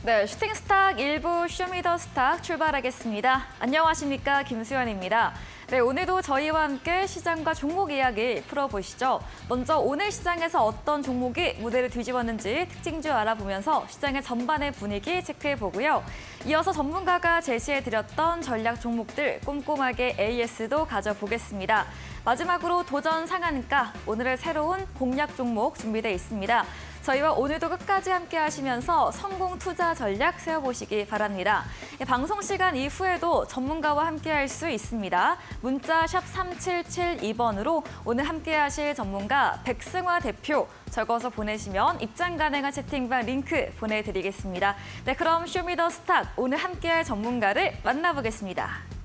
네, 슈팅스탁 1부 쇼미더스탁 출발하겠습니다. 안녕하십니까, 김수연입니다. 네, 오늘도 저희와 함께 시장과 종목 이야기 풀어보시죠. 먼저 오늘 시장에서 어떤 종목이 무대를 뒤집었는지 특징주 알아보면서 시장의 전반의 분위기 체크해보고요. 이어서 전문가가 제시해드렸던 전략 종목들 꼼꼼하게 AS도 가져보겠습니다. 마지막으로 도전 상한가, 오늘의 새로운 공략 종목 준비되어 있습니다. 저희와 오늘도 끝까지 함께 하시면서 성공 투자 전략 세워보시기 바랍니다. 방송 시간 이후에도 전문가와 함께 할 수 있습니다. 문자 샵 3772번으로 오늘 함께 하실 전문가 백승화 대표 적어서 보내시면 입장 가능한 채팅방 링크 보내드리겠습니다. 네, 그럼 쇼미더스탁 오늘 함께 할 전문가를 만나보겠습니다.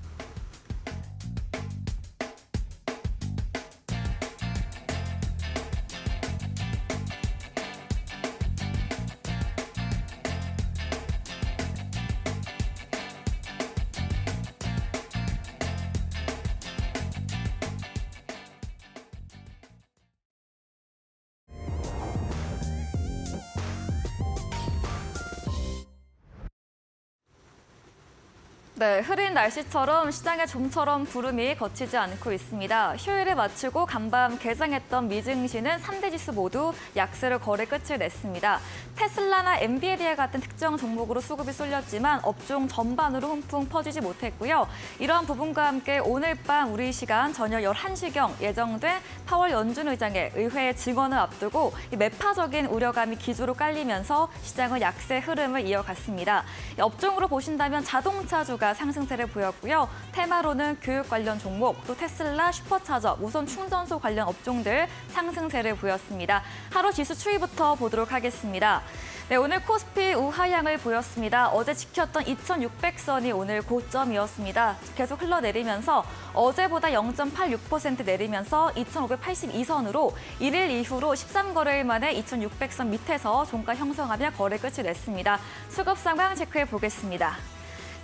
네, 흐린 날씨처럼 시장에 좀처럼 구름이 걷히지 않고 있습니다. 휴일에 마치고 간밤 개장했던 미증시는 3대 지수 모두 약세로 거래 끝을 냈습니다. 테슬라나 엔비디아 같은 특정 종목으로 수급이 쏠렸지만 업종 전반으로 훈풍 퍼지지 못했고요. 이러한 부분과 함께 오늘 밤 우리 시간 저녁 11시경 예정된 파월 연준 의장의 의회 증언을 앞두고 매파적인 우려감이 기조로 깔리면서 시장은 약세 흐름을 이어갔습니다. 업종으로 보신다면 자동차주가 상승세를 보였고요. 테마로는 교육 관련 종목, 또 테슬라, 슈퍼차저, 무선 충전소 관련 업종들 상승세를 보였습니다. 하루 지수 추이부터 보도록 하겠습니다. 네, 오늘 코스피 우하향을 보였습니다. 어제 지켰던 2,600선이 오늘 고점이었습니다. 계속 흘러내리면서 어제보다 0.86% 내리면서 2,582선으로 1일 이후로 13거래일 만에 2,600선 밑에서 종가 형성하며 거래 끝을 냈습니다. 수급 상황 체크해 보겠습니다.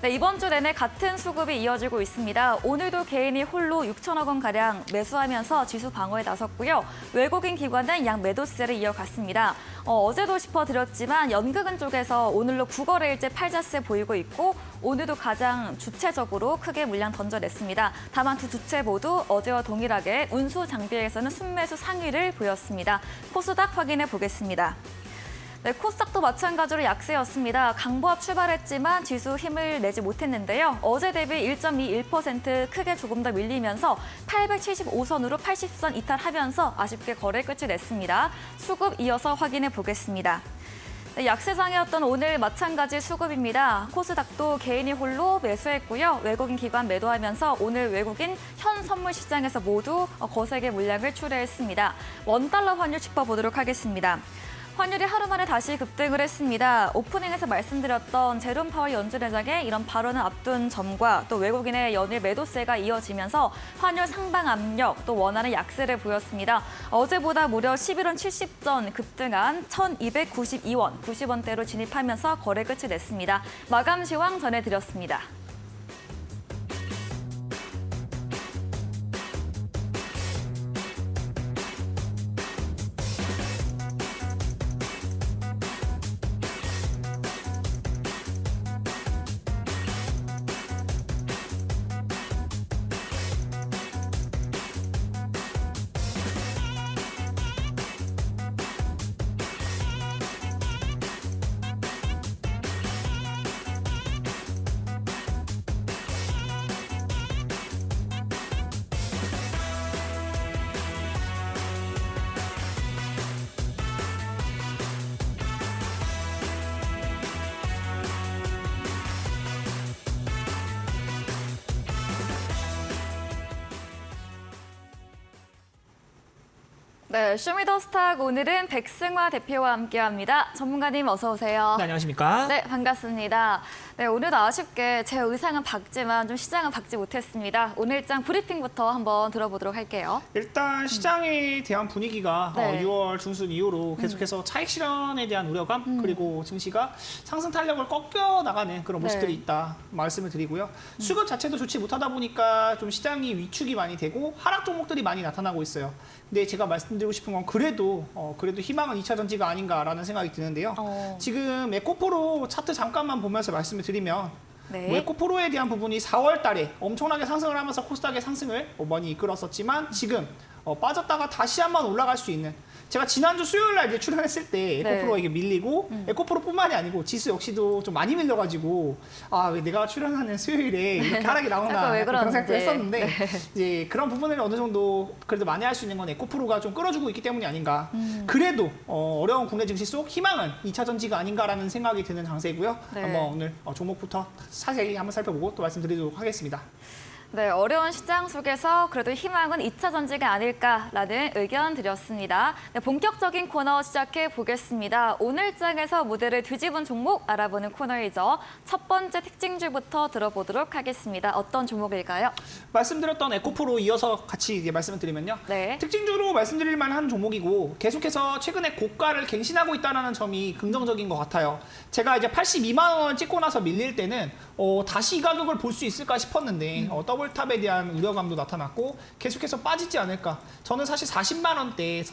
네, 이번 주 내내 같은 수급이 이어지고 있습니다. 오늘도 개인이 홀로 6천억 원가량 매수하면서 지수 방어에 나섰고요. 외국인 기관은 양 매도세를 이어갔습니다. 어제도 짚어드렸지만 연극은 쪽에서 오늘로 9거래일째 팔자세 보이고 있고 오늘도 가장 주체적으로 크게 물량 던져냈습니다. 다만 두 주체 모두 어제와 동일하게 운수 장비에서는 순매수 상위를 보였습니다. 코스닥 확인해 보겠습니다. 네, 코스닥도 마찬가지로 약세였습니다. 강보합 출발했지만 지수 힘을 내지 못했는데요. 어제 대비 1.21% 크게 조금 더 밀리면서 875선으로 80선 이탈하면서 아쉽게 거래 끝을 냈습니다. 수급 이어서 확인해 보겠습니다. 네, 약세장이었던 오늘 마찬가지 수급입니다. 코스닥도 개인이 홀로 매수했고요. 외국인 기관 매도하면서 오늘 외국인 현 선물 시장에서 모두 거세게 물량을 출회했습니다. 원달러 환율 짚어보도록 하겠습니다. 환율이 하루 만에 다시 급등을 했습니다. 오프닝에서 말씀드렸던 제롬 파월 연준 의장의 이런 발언을 앞둔 점과 또 외국인의 연일 매도세가 이어지면서 환율 상방 압력, 또 원화는 약세를 보였습니다. 어제보다 무려 11원 70전 급등한 1,292원, 90원대로 진입하면서 거래 끝을 냈습니다. 마감 시황 전해드렸습니다. 네, 쇼미더스탁 오늘은 백승화 대표와 함께합니다. 전문가님 어서 오세요. 네, 안녕하십니까? 네, 반갑습니다. 네, 오늘도 아쉽게 제 의상은 밝지만 좀 시장은 밝지 못했습니다. 오늘 일장 브리핑부터 한번 들어보도록 할게요. 일단 시장에 대한 분위기가 네. 6월 중순 이후로 계속해서 차익 실현에 대한 우려감 그리고 증시가 상승 탄력을 꺾여 나가는 그런 모습들이 네. 있다 말씀을 드리고요. 수급 자체도 좋지 못하다 보니까 좀 시장이 위축이 많이 되고 하락 종목들이 많이 나타나고 있어요. 근데 제가 말씀드린 말씀드리고 싶은 건 그래도 희망은 2차 전지가 아닌가라는 생각이 드는데요. 지금 에코프로 차트 잠깐만 보면서 말씀을 드리면 네. 뭐 에코프로에 대한 부분이 4월 달에 엄청나게 상승을 하면서 코스닥의 상승을 많이 이끌었었지만 지금 빠졌다가 다시 한번 올라갈 수 있는, 제가 지난주 수요일 날 이제 출연했을 때 에코프로가 이게 밀리고 에코프로뿐만이 아니고 지수 역시도 좀 많이 밀려가지고 왜 내가 출연하는 수요일에 이렇게 하락이 나오나 왜 그런 생각도 그러는지. 했었는데 이제 그런 부분을 어느 정도 그래도 만회할 수 있는 건 에코프로가 좀 끌어주고 있기 때문이 아닌가. 그래도 어려운 국내 증시 속 희망은 2차 전지가 아닌가라는 생각이 드는 장세고요. 네. 한번 오늘 종목부터 자세히 한번 살펴보고 또 말씀드리도록 하겠습니다. 네, 어려운 시장 속에서 그래도 희망은 2차 전지가 아닐까라는 의견 드렸습니다. 네, 본격적인 코너 시작해 보겠습니다. 오늘 장에서 무대를 뒤집은 종목 알아보는 코너이죠. 첫 번째 특징주부터 들어보도록 하겠습니다. 어떤 종목일까요? 말씀드렸던 에코프로 이어서 같이 이제 말씀을 드리면요. 네. 특징주로 말씀드릴 만한 종목이고 계속해서 최근에 고가를 갱신하고 있다는 점이 긍정적인 것 같아요. 제가 이제 82만 원을 찍고 나서 밀릴 때는 다시 이 가격을 볼 수 있을까 싶었는데 더블탑에 대한 우려감도 나타났고 계속해서 빠지지 않을까. 저는 사실 40만 원대나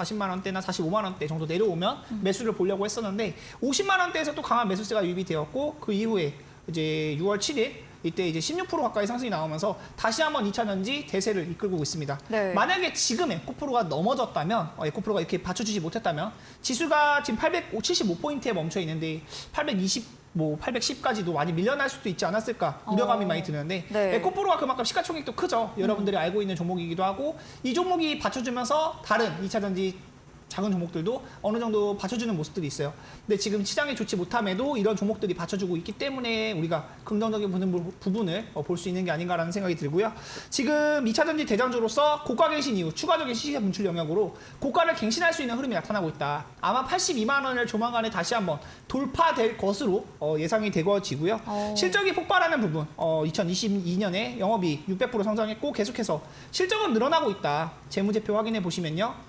45만 원대 정도 내려오면 매수를 보려고 했었는데 50만 원대에서 또 강한 매수세가 유입이 되었고 그 이후에 이제 6월 7일 이때 이제 16% 가까이 상승이 나오면서 다시 한번 2차 전지 대세를 이끌고 있습니다. 네. 만약에 지금 에코프로가 넘어졌다면, 에코프로가 이렇게 받쳐주지 못했다면 지수가 지금 875포인트에 멈춰 있는데 810까지도 많이 밀려날 수도 있지 않았을까 우려감이 많이 드는데 네. 에코프로가 그만큼 시가총액도 크죠. 여러분들이 알고 있는 종목이기도 하고 이 종목이 받쳐주면서 다른 2차 전지 작은 종목들도 어느 정도 받쳐주는 모습들이 있어요. 근데 지금 시장이 좋지 못함에도 이런 종목들이 받쳐주고 있기 때문에 우리가 긍정적인 부분을 볼 수 있는 게 아닌가라는 생각이 들고요. 지금 2차 전지 대장주로서 고가 갱신 이후 추가적인 시세 분출 영역으로 고가를 갱신할 수 있는 흐름이 나타나고 있다. 아마 82만 원을 조만간에 다시 한번 돌파될 것으로 예상이 되어지고요. 실적이 폭발하는 부분, 2022년에 영업이익 600% 성장했고 계속해서 실적은 늘어나고 있다. 재무제표 확인해 보시면요.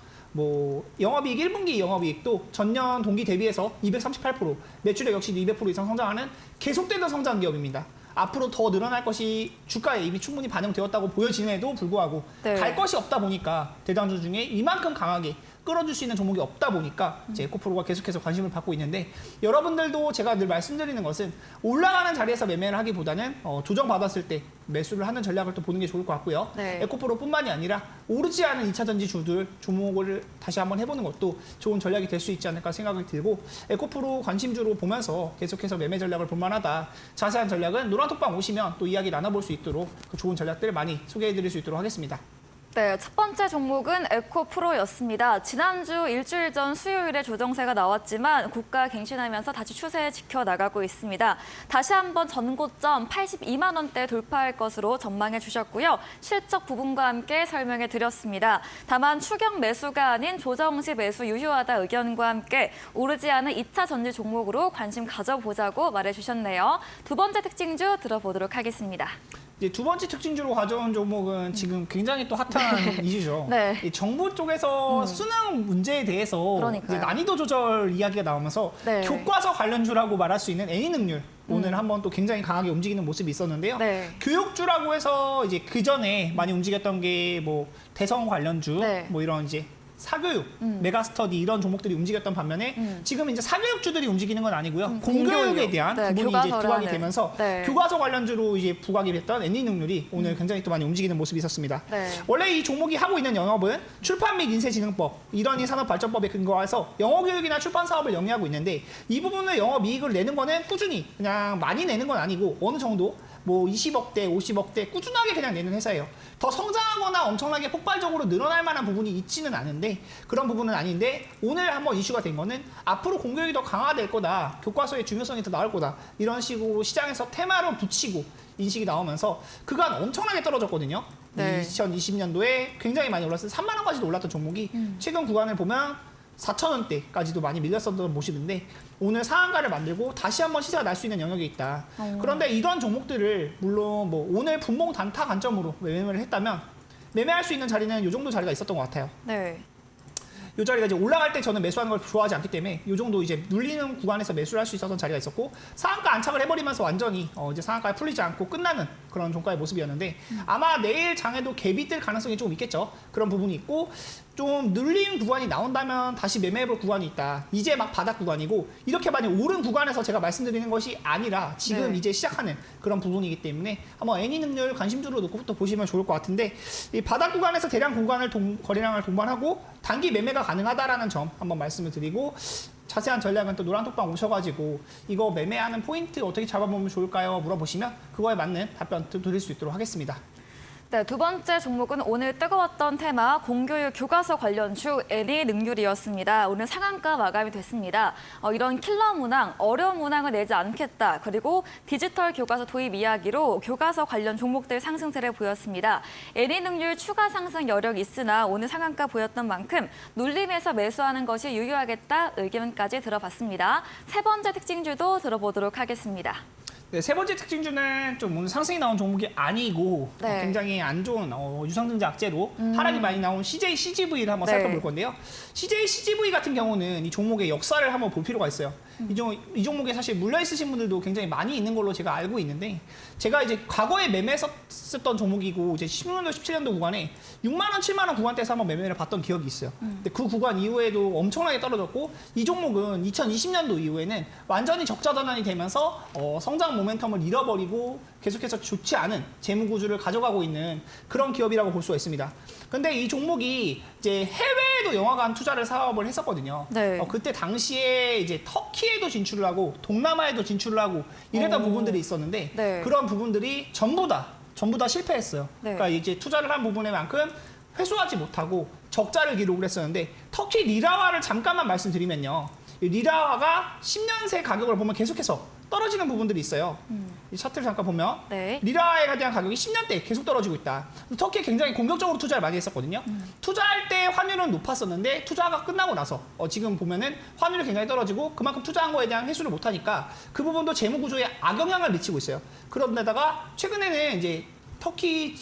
영업이익 1분기 영업이익도 전년 동기 대비해서 238%, 매출액 역시 200% 이상 성장하는 계속되는 성장 기업입니다. 앞으로 더 늘어날 것이 주가에 이미 충분히 반영되었다고 보여지는데도 불구하고 네. 갈 것이 없다 보니까 대장주 중에 이만큼 강하게 끌어줄 수 있는 종목이 없다 보니까 이제 에코프로가 계속해서 관심을 받고 있는데 여러분들도 제가 늘 말씀드리는 것은 올라가는 자리에서 매매를 하기보다는 조정받았을 때 매수를 하는 전략을 또 보는 게 좋을 것 같고요. 네. 에코프로뿐만이 아니라 오르지 않은 2차 전지 주들 종목을 다시 한번 해보는 것도 좋은 전략이 될 수 있지 않을까 생각을 들고 에코프로 관심주로 보면서 계속해서 매매 전략을 볼 만하다. 자세한 전략은 노란톡방 오시면 또 이야기 나눠볼 수 있도록 그 좋은 전략들을 많이 소개해드릴 수 있도록 하겠습니다. 네, 첫 번째 종목은 에코프로였습니다. 지난주 일주일 전 수요일에 조정세가 나왔지만 고가 갱신하면서 다시 추세 지켜나가고 있습니다. 다시 한번 전고점 82만 원대 돌파할 것으로 전망해 주셨고요. 실적 부분과 함께 설명해 드렸습니다. 다만 추격 매수가 아닌 조정 시 매수 유효하다 의견과 함께 오르지 않은 2차 전지 종목으로 관심 가져보자고 말해 주셨네요. 두 번째 특징주 들어보도록 하겠습니다. 이제 두 번째 특징주로 가져온 종목은 지금 굉장히 또 핫한 이슈죠. 네. 이 정부 쪽에서 수능 문제에 대해서 그러니까요. 이제 난이도 조절 이야기가 나오면서 네. 교과서 관련주라고 말할 수 있는 애니능률 오늘 한번 또 굉장히 강하게 움직이는 모습이 있었는데요. 네. 교육주라고 해서 이제 그 전에 많이 움직였던 게 대성 관련주, 네. 이런 이제 사교육, 메가스터디 이런 종목들이 움직였던 반면에 지금 이제 사교육주들이 움직이는 건 아니고요. 공교육에 대한 네, 부분이 이제 교과서를 부각이 하는. 되면서 네. 교과서 관련주로 이제 부각이 됐던 애니능률이 오늘 굉장히 또 많이 움직이는 모습이 있었습니다. 네. 원래 이 종목이 하고 있는 영업은 출판 및 인쇄진흥법, 이러니 산업발전법에 근거해서 영어교육이나 출판 사업을 영위하고 있는데 이 부분을 영업이익을 내는 거는 꾸준히 그냥 많이 내는 건 아니고 어느 정도 20억대, 50억대 꾸준하게 그냥 내는 회사예요. 더 성장하거나 엄청나게 폭발적으로 늘어날 만한 부분이 있지는 않은데 그런 부분은 아닌데 오늘 한번 이슈가 된 거는 앞으로 공교육이 더 강화될 거다. 교과서의 중요성이 더 나올 거다. 이런 식으로 시장에서 테마로 붙이고 인식이 나오면서 그간 엄청나게 떨어졌거든요. 네. 2020년도에 굉장히 많이 올랐어요. 3만 원까지도 올랐던 종목이 최근 구간을 보면 4,000원대까지도 많이 밀렸었던 모습인데 오늘 상한가를 만들고 다시 한번 시세가 날 수 있는 영역이 있다. 그런데 이런 종목들을 물론 오늘 분봉 단타 관점으로 매매를 했다면 매매할 수 있는 자리는 이 정도 자리가 있었던 것 같아요. 네. 이 자리가 이제 올라갈 때 저는 매수하는 걸 좋아하지 않기 때문에 이 정도 이제 눌리는 구간에서 매수를 할 수 있었던 자리가 있었고 상한가 안착을 해버리면서 완전히 이제 상한가에 풀리지 않고 끝나는 그런 종가의 모습이었는데 아마 내일 장에도 갭이 뜰 가능성이 조금 있겠죠. 그런 부분이 있고 좀 눌린 구간이 나온다면 다시 매매해볼 구간이 있다. 이제 막 바닥 구간이고 이렇게 많이 오른 구간에서 제가 말씀드리는 것이 아니라 지금 네. 이제 시작하는 그런 부분이기 때문에 한번 애니 능률 관심주로 놓고부터 보시면 좋을 것 같은데 이 바닥 구간에서 대량 구간을 거래량을 동반하고 단기 매매가 가능하다라는 점 한번 말씀을 드리고 자세한 전략은 또 노란톡방 오셔가지고 이거 매매하는 포인트 어떻게 잡아보면 좋을까요? 물어보시면 그거에 맞는 답변 드릴 수 있도록 하겠습니다. 네, 두 번째 종목은 오늘 뜨거웠던 테마 공교육 교과서 관련주 애니 능률이었습니다. 오늘 상한가 마감이 됐습니다. 이런 킬러 문항, 어려운 문항을 내지 않겠다. 그리고 디지털 교과서 도입 이야기로 교과서 관련 종목들 상승세를 보였습니다. 애니 능률 추가 상승 여력이 있으나 오늘 상한가 보였던 만큼 눌림에서 매수하는 것이 유효하겠다 의견까지 들어봤습니다. 세 번째 특징주도 들어보도록 하겠습니다. 네, 세 번째 특징주는 좀 오늘 상승이 나온 종목이 아니고 네. 굉장히 안 좋은 유상증자 악재로 하락이 많이 나온 CJ CGV를 한번 네. 살펴볼 건데요. CJ CGV 같은 경우는 이 종목의 역사를 한번 볼 필요가 있어요. 이 종목에 사실 물려 있으신 분들도 굉장히 많이 있는 걸로 제가 알고 있는데 제가 이제 과거에 매매했었던 종목이고 이제 16년도 17년도 구간에 6만 원, 7만 원 구간대에서 한번 매매를 봤던 기억이 있어요. 근데 그 구간 이후에도 엄청나게 떨어졌고 이 종목은 2020년도 이후에는 완전히 적자 전환이 되면서 성장 모멘텀을 잃어버리고 계속해서 좋지 않은 재무 구조를 가져가고 있는 그런 기업이라고 볼 수가 있습니다. 근데 이 종목이 이제 해외에도 영화관 투자를 사업을 했었거든요. 네. 그때 당시에 이제 터키에도 진출을 하고 동남아에도 진출을 하고 이랬던 부분들이 있었는데 네. 그런 부분들이 전부 다 실패했어요. 네. 그러니까 이제 투자를 한 부분에만큼 회수하지 못하고 적자를 기록을 했었는데 터키 리라화를 잠깐만 말씀드리면요. 이 리라화가 10년 새 가격을 보면 계속해서 떨어지는 부분들이 있어요. 이 차트를 잠깐 보면 네. 리라에 대한 가격이 10년대 계속 떨어지고 있다. 터키에 굉장히 공격적으로 투자를 많이 했었거든요. 투자할 때 환율은 높았었는데 투자가 끝나고 나서 지금 보면은 환율이 굉장히 떨어지고 그만큼 투자한 거에 대한 회수를 못하니까 그 부분도 재무 구조에 악영향을 미치고 있어요. 그런데다가 최근에는 이제 터키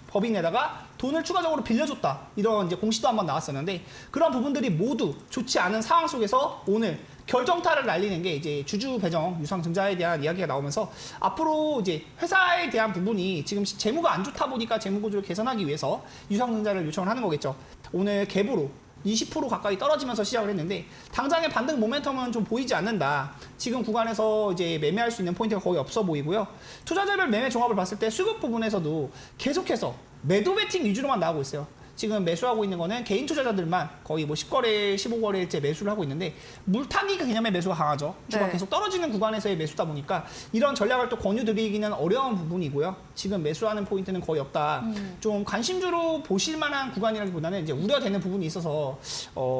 법인에다가 돈을 추가적으로 빌려줬다. 이런 이제 공시도 한번 나왔었는데 그런 부분들이 모두 좋지 않은 상황 속에서 오늘 결정타를 날리는 게 이제 주주 배정 유상증자에 대한 이야기가 나오면서 앞으로 이제 회사에 대한 부분이 지금 재무가 안 좋다 보니까 재무 구조를 개선하기 위해서 유상증자를 요청을 하는 거겠죠. 오늘 갭으로 20% 가까이 떨어지면서 시작을 했는데 당장의 반등 모멘텀은 좀 보이지 않는다. 지금 구간에서 이제 매매할 수 있는 포인트가 거의 없어 보이고요. 투자자별 매매 종합을 봤을 때 수급 부분에서도 계속해서 매도 베팅 위주로만 나오고 있어요. 지금 매수하고 있는 거는 개인 투자자들만 거의 뭐 10거래, 15거래일째 매수를 하고 있는데 물타기 개념의 매수가 강하죠. 주가 네. 계속 떨어지는 구간에서의 매수다 보니까 이런 전략을 또 권유드리기는 어려운 부분이고요. 지금 매수하는 포인트는 거의 없다. 좀 관심주로 보실 만한 구간이라기보다는 이제 우려되는 부분이 있어서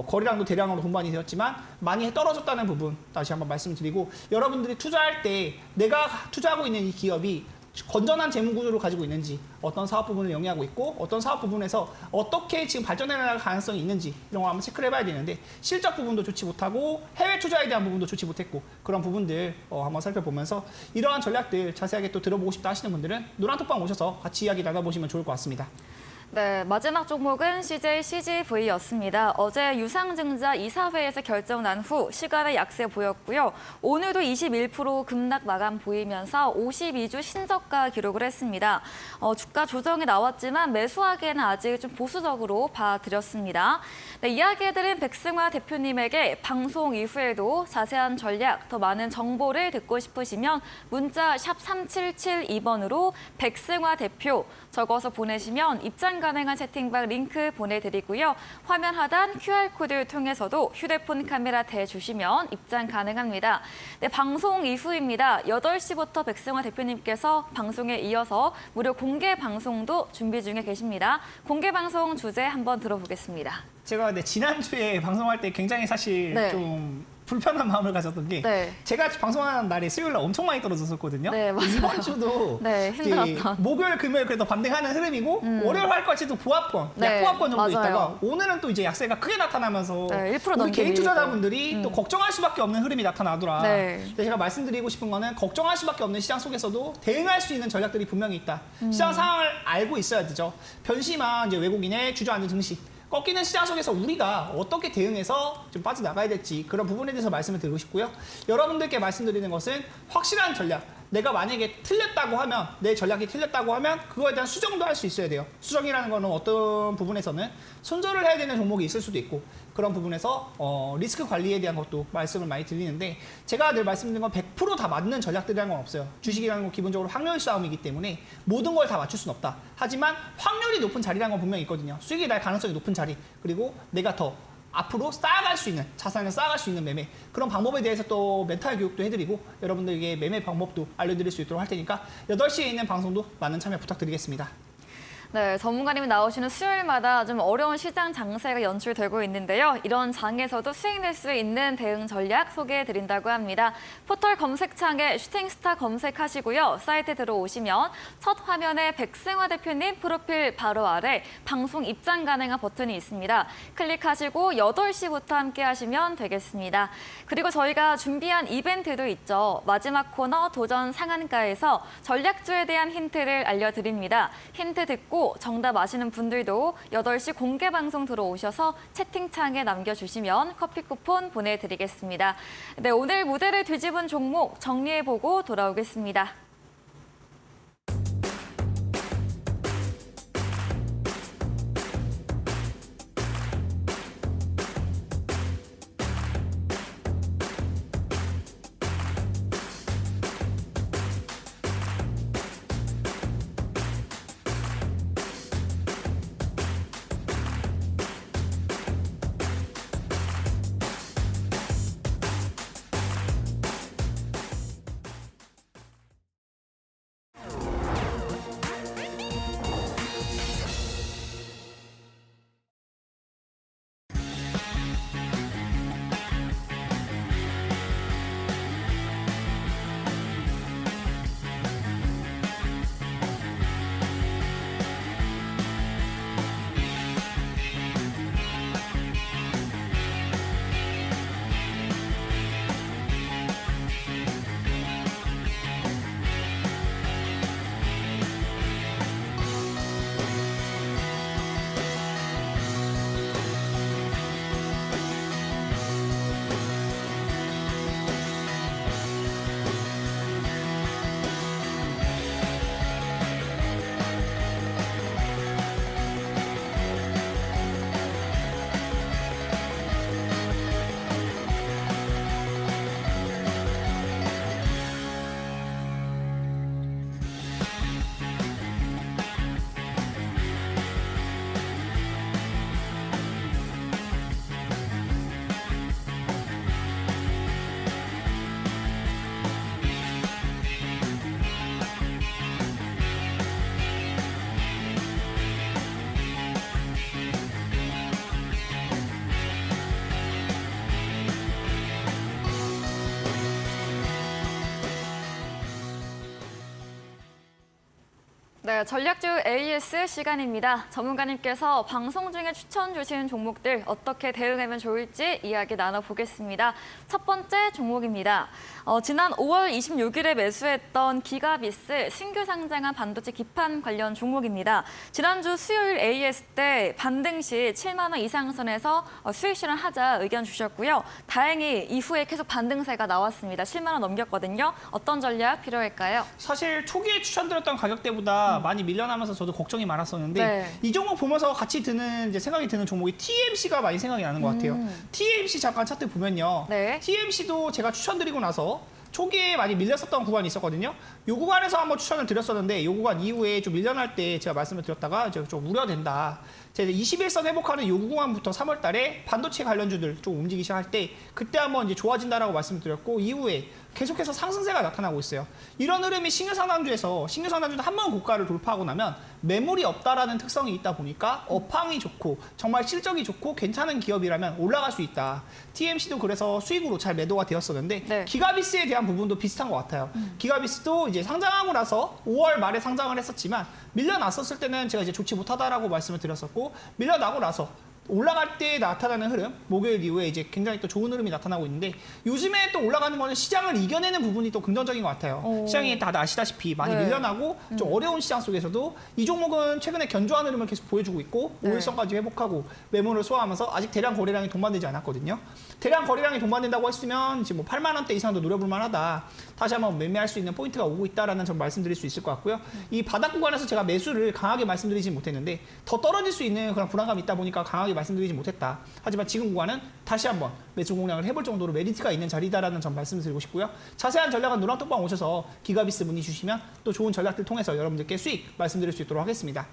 거래량도 대량으로 동반이 되었지만 많이 떨어졌다는 부분 다시 한번 말씀드리고 여러분들이 투자할 때 내가 투자하고 있는 이 기업이 건전한 재무 구조를 가지고 있는지 어떤 사업 부분을 영위하고 있고 어떤 사업 부분에서 어떻게 지금 발전해 나갈 가능성이 있는지 이런 거 한번 체크를 해봐야 되는데 실적 부분도 좋지 못하고 해외 투자에 대한 부분도 좋지 못했고 그런 부분들 한번 살펴보면서 이러한 전략들 자세하게 또 들어보고 싶다 하시는 분들은 노란톡방 오셔서 같이 이야기 나눠보시면 좋을 것 같습니다. 네, 마지막 종목은 CJ CGV였습니다. 어제 유상증자 이사회에서 결정 난 후 시간의 약세 보였고요. 오늘도 21% 급락 마감 보이면서 52주 신저가 기록을 했습니다. 주가 조정이 나왔지만 매수하기에는 아직 좀 보수적으로 봐드렸습니다. 네, 이야기해드린 백승화 대표님에게 방송 이후에도 자세한 전략, 더 많은 정보를 듣고 싶으시면 문자 샵 3772번으로 백승화 대표 적어서 보내시면 입장 가능한 채팅방 링크 보내드리고요. 화면 하단 QR코드 통해서도 휴대폰 카메라 대주시면 입장 가능합니다. 네, 방송 이후입니다. 8시부터 백승화 대표님께서 방송에 이어서 무료 공개 방송도 준비 중에 계십니다. 공개 방송 주제 한번 들어보겠습니다. 제가 지난주에 방송할 때 굉장히 사실 네. 좀 불편한 마음을 가졌던 게 네. 제가 방송하는 날에 수요일 날 엄청 많이 떨어졌었거든요. 네, 맞아요. 이번 주도 네, 힘들었던. 이제 목요일, 금요일 그래도 반등하는 흐름이고 월요일 화요일까지도 보합권, 네, 약보합권 정도 맞아요. 있다가 오늘은 또 이제 약세가 크게 나타나면서 네, 1% 우리 넘게 개인 밀리고. 투자자분들이 또 걱정할 수밖에 없는 흐름이 나타나더라. 네. 근데 제가 말씀드리고 싶은 거는 걱정할 수밖에 없는 시장 속에서도 대응할 수 있는 전략들이 분명히 있다. 시장 상황을 알고 있어야 되죠. 변심한 이제 외국인의 주저앉은 증시 꺾이는 시장 속에서 우리가 어떻게 대응해서 좀 빠져나가야 될지 그런 부분에 대해서 말씀을 드리고 싶고요. 여러분들께 말씀드리는 것은 확실한 전략. 내가 만약에 틀렸다고 하면, 내 전략이 틀렸다고 하면 그거에 대한 수정도 할 수 있어야 돼요. 수정이라는 거는 어떤 부분에서는 손절을 해야 되는 종목이 있을 수도 있고 그런 부분에서 리스크 관리에 대한 것도 말씀을 많이 드리는데 제가 늘 말씀드린 건 100% 다 맞는 전략들이라는 건 없어요. 주식이라는 건 기본적으로 확률 싸움이기 때문에 모든 걸 다 맞출 수는 없다. 하지만 확률이 높은 자리라는 건 분명히 있거든요. 수익이 날 가능성이 높은 자리, 그리고 내가 더 앞으로 쌓아갈 수 있는, 자산을 쌓아갈 수 있는 매매, 그런 방법에 대해서 또 멘탈 교육도 해드리고 여러분들에게 매매 방법도 알려드릴 수 있도록 할 테니까 8시에 있는 방송도 많은 참여 부탁드리겠습니다. 네, 전문가님이 나오시는 수요일마다 좀 어려운 시장 장세가 연출되고 있는데요. 이런 장에서도 수익 낼 수 있는 대응 전략 소개해드린다고 합니다. 포털 검색창에 슈팅스타 검색하시고요. 사이트에 들어오시면 첫 화면에 백승화 대표님 프로필 바로 아래 방송 입장 가능한 버튼이 있습니다. 클릭하시고 8시부터 함께 하시면 되겠습니다. 그리고 저희가 준비한 이벤트도 있죠. 마지막 코너 도전 상한가에서 전략주에 대한 힌트를 알려드립니다. 힌트 듣고 정답 아시는 분들도 8시 공개 방송 들어오셔서 채팅창에 남겨주시면 커피 쿠폰 보내드리겠습니다. 네, 오늘 무대를 뒤집은 종목 정리해보고 돌아오겠습니다. 네, 전략주 AS 시간입니다. 전문가님께서 방송 중에 추천 주시는 종목들 어떻게 대응하면 좋을지 이야기 나눠보겠습니다. 첫 번째 종목입니다. 지난 5월 26일에 매수했던 기가비스 신규 상장한 반도체 기판 관련 종목입니다. 지난주 수요일 AS 때 반등 시 7만 원 이상선에서 수익 실현하자 의견 주셨고요. 다행히 이후에 계속 반등세가 나왔습니다. 7만 원 넘겼거든요. 어떤 전략 필요할까요? 사실 초기에 추천드렸던 가격대보다 많이 밀려나면서 저도 걱정이 많았었는데 네. 이 종목 보면서 같이 드는 생각이 드는 종목이 TMC가 많이 생각이 나는 것 같아요. TMC 잠깐 차트 보면요. 네. TMC도 제가 추천드리고 나서 초기에 많이 밀렸었던 구간이 있었거든요. 이 구간에서 한번 추천을 드렸었는데 이 구간 이후에 좀 밀려날 때 제가 말씀을 드렸다가 좀 우려된다. 제가 21선 회복하는 이 구간부터 3월 달에 반도체 관련주들 좀 움직이기 시작할 때 그때 한번 이제 좋아진다라고 말씀을 드렸고 이후에 계속해서 상승세가 나타나고 있어요. 이런 흐름이 신규 상단주에서 신규 상단주도 한 번 고가를 돌파하고 나면 매물이 없다라는 특성이 있다 보니까 업황이 좋고 정말 실적이 좋고 괜찮은 기업이라면 올라갈 수 있다. TMC도 그래서 수익으로 잘 매도가 되었었는데 네. 기가비스에 대한 부분도 비슷한 것 같아요. 기가비스도 이제 상장하고 나서 5월 말에 상장을 했었지만 밀려났었을 때는 제가 이제 좋지 못하다라고 말씀을 드렸었고 밀려나고 나서 올라갈 때 나타나는 흐름, 목요일 이후에 이제 굉장히 또 좋은 흐름이 나타나고 있는데 요즘에 또 올라가는 거는 시장을 이겨내는 부분이 또 긍정적인 것 같아요. 오. 시장이 다들 아시다시피 많이 네. 밀려나고 좀 어려운 시장 속에서도 이 종목은 최근에 견조한 흐름을 계속 보여주고 있고 네. 5일선까지 회복하고 매물을 소화하면서 아직 대량 거래량이 동반되지 않았거든요. 대량 거래량이 동반된다고 했으면 이제 뭐 8만 원대 이상도 노려볼 만하다. 다시 한번 매매할 수 있는 포인트가 오고 있다라는 점 말씀드릴 수 있을 것 같고요. 이 바닥 구간에서 제가 매수를 강하게 말씀드리지 못했는데 더 떨어질 수 있는 그런 불안감이 있다 보니까 강하게 말씀드리지 못했다. 하지만 지금 구간은 다시 한번 매수 공략을 해볼 정도로 메리트가 있는 자리다라는 점 말씀드리고 싶고요. 자세한 전략은 노란톡방 오셔서 기가비스 문의 주시면 또 좋은 전략들 통해서 여러분들께 수익 말씀드릴 수 있도록 하겠습니다.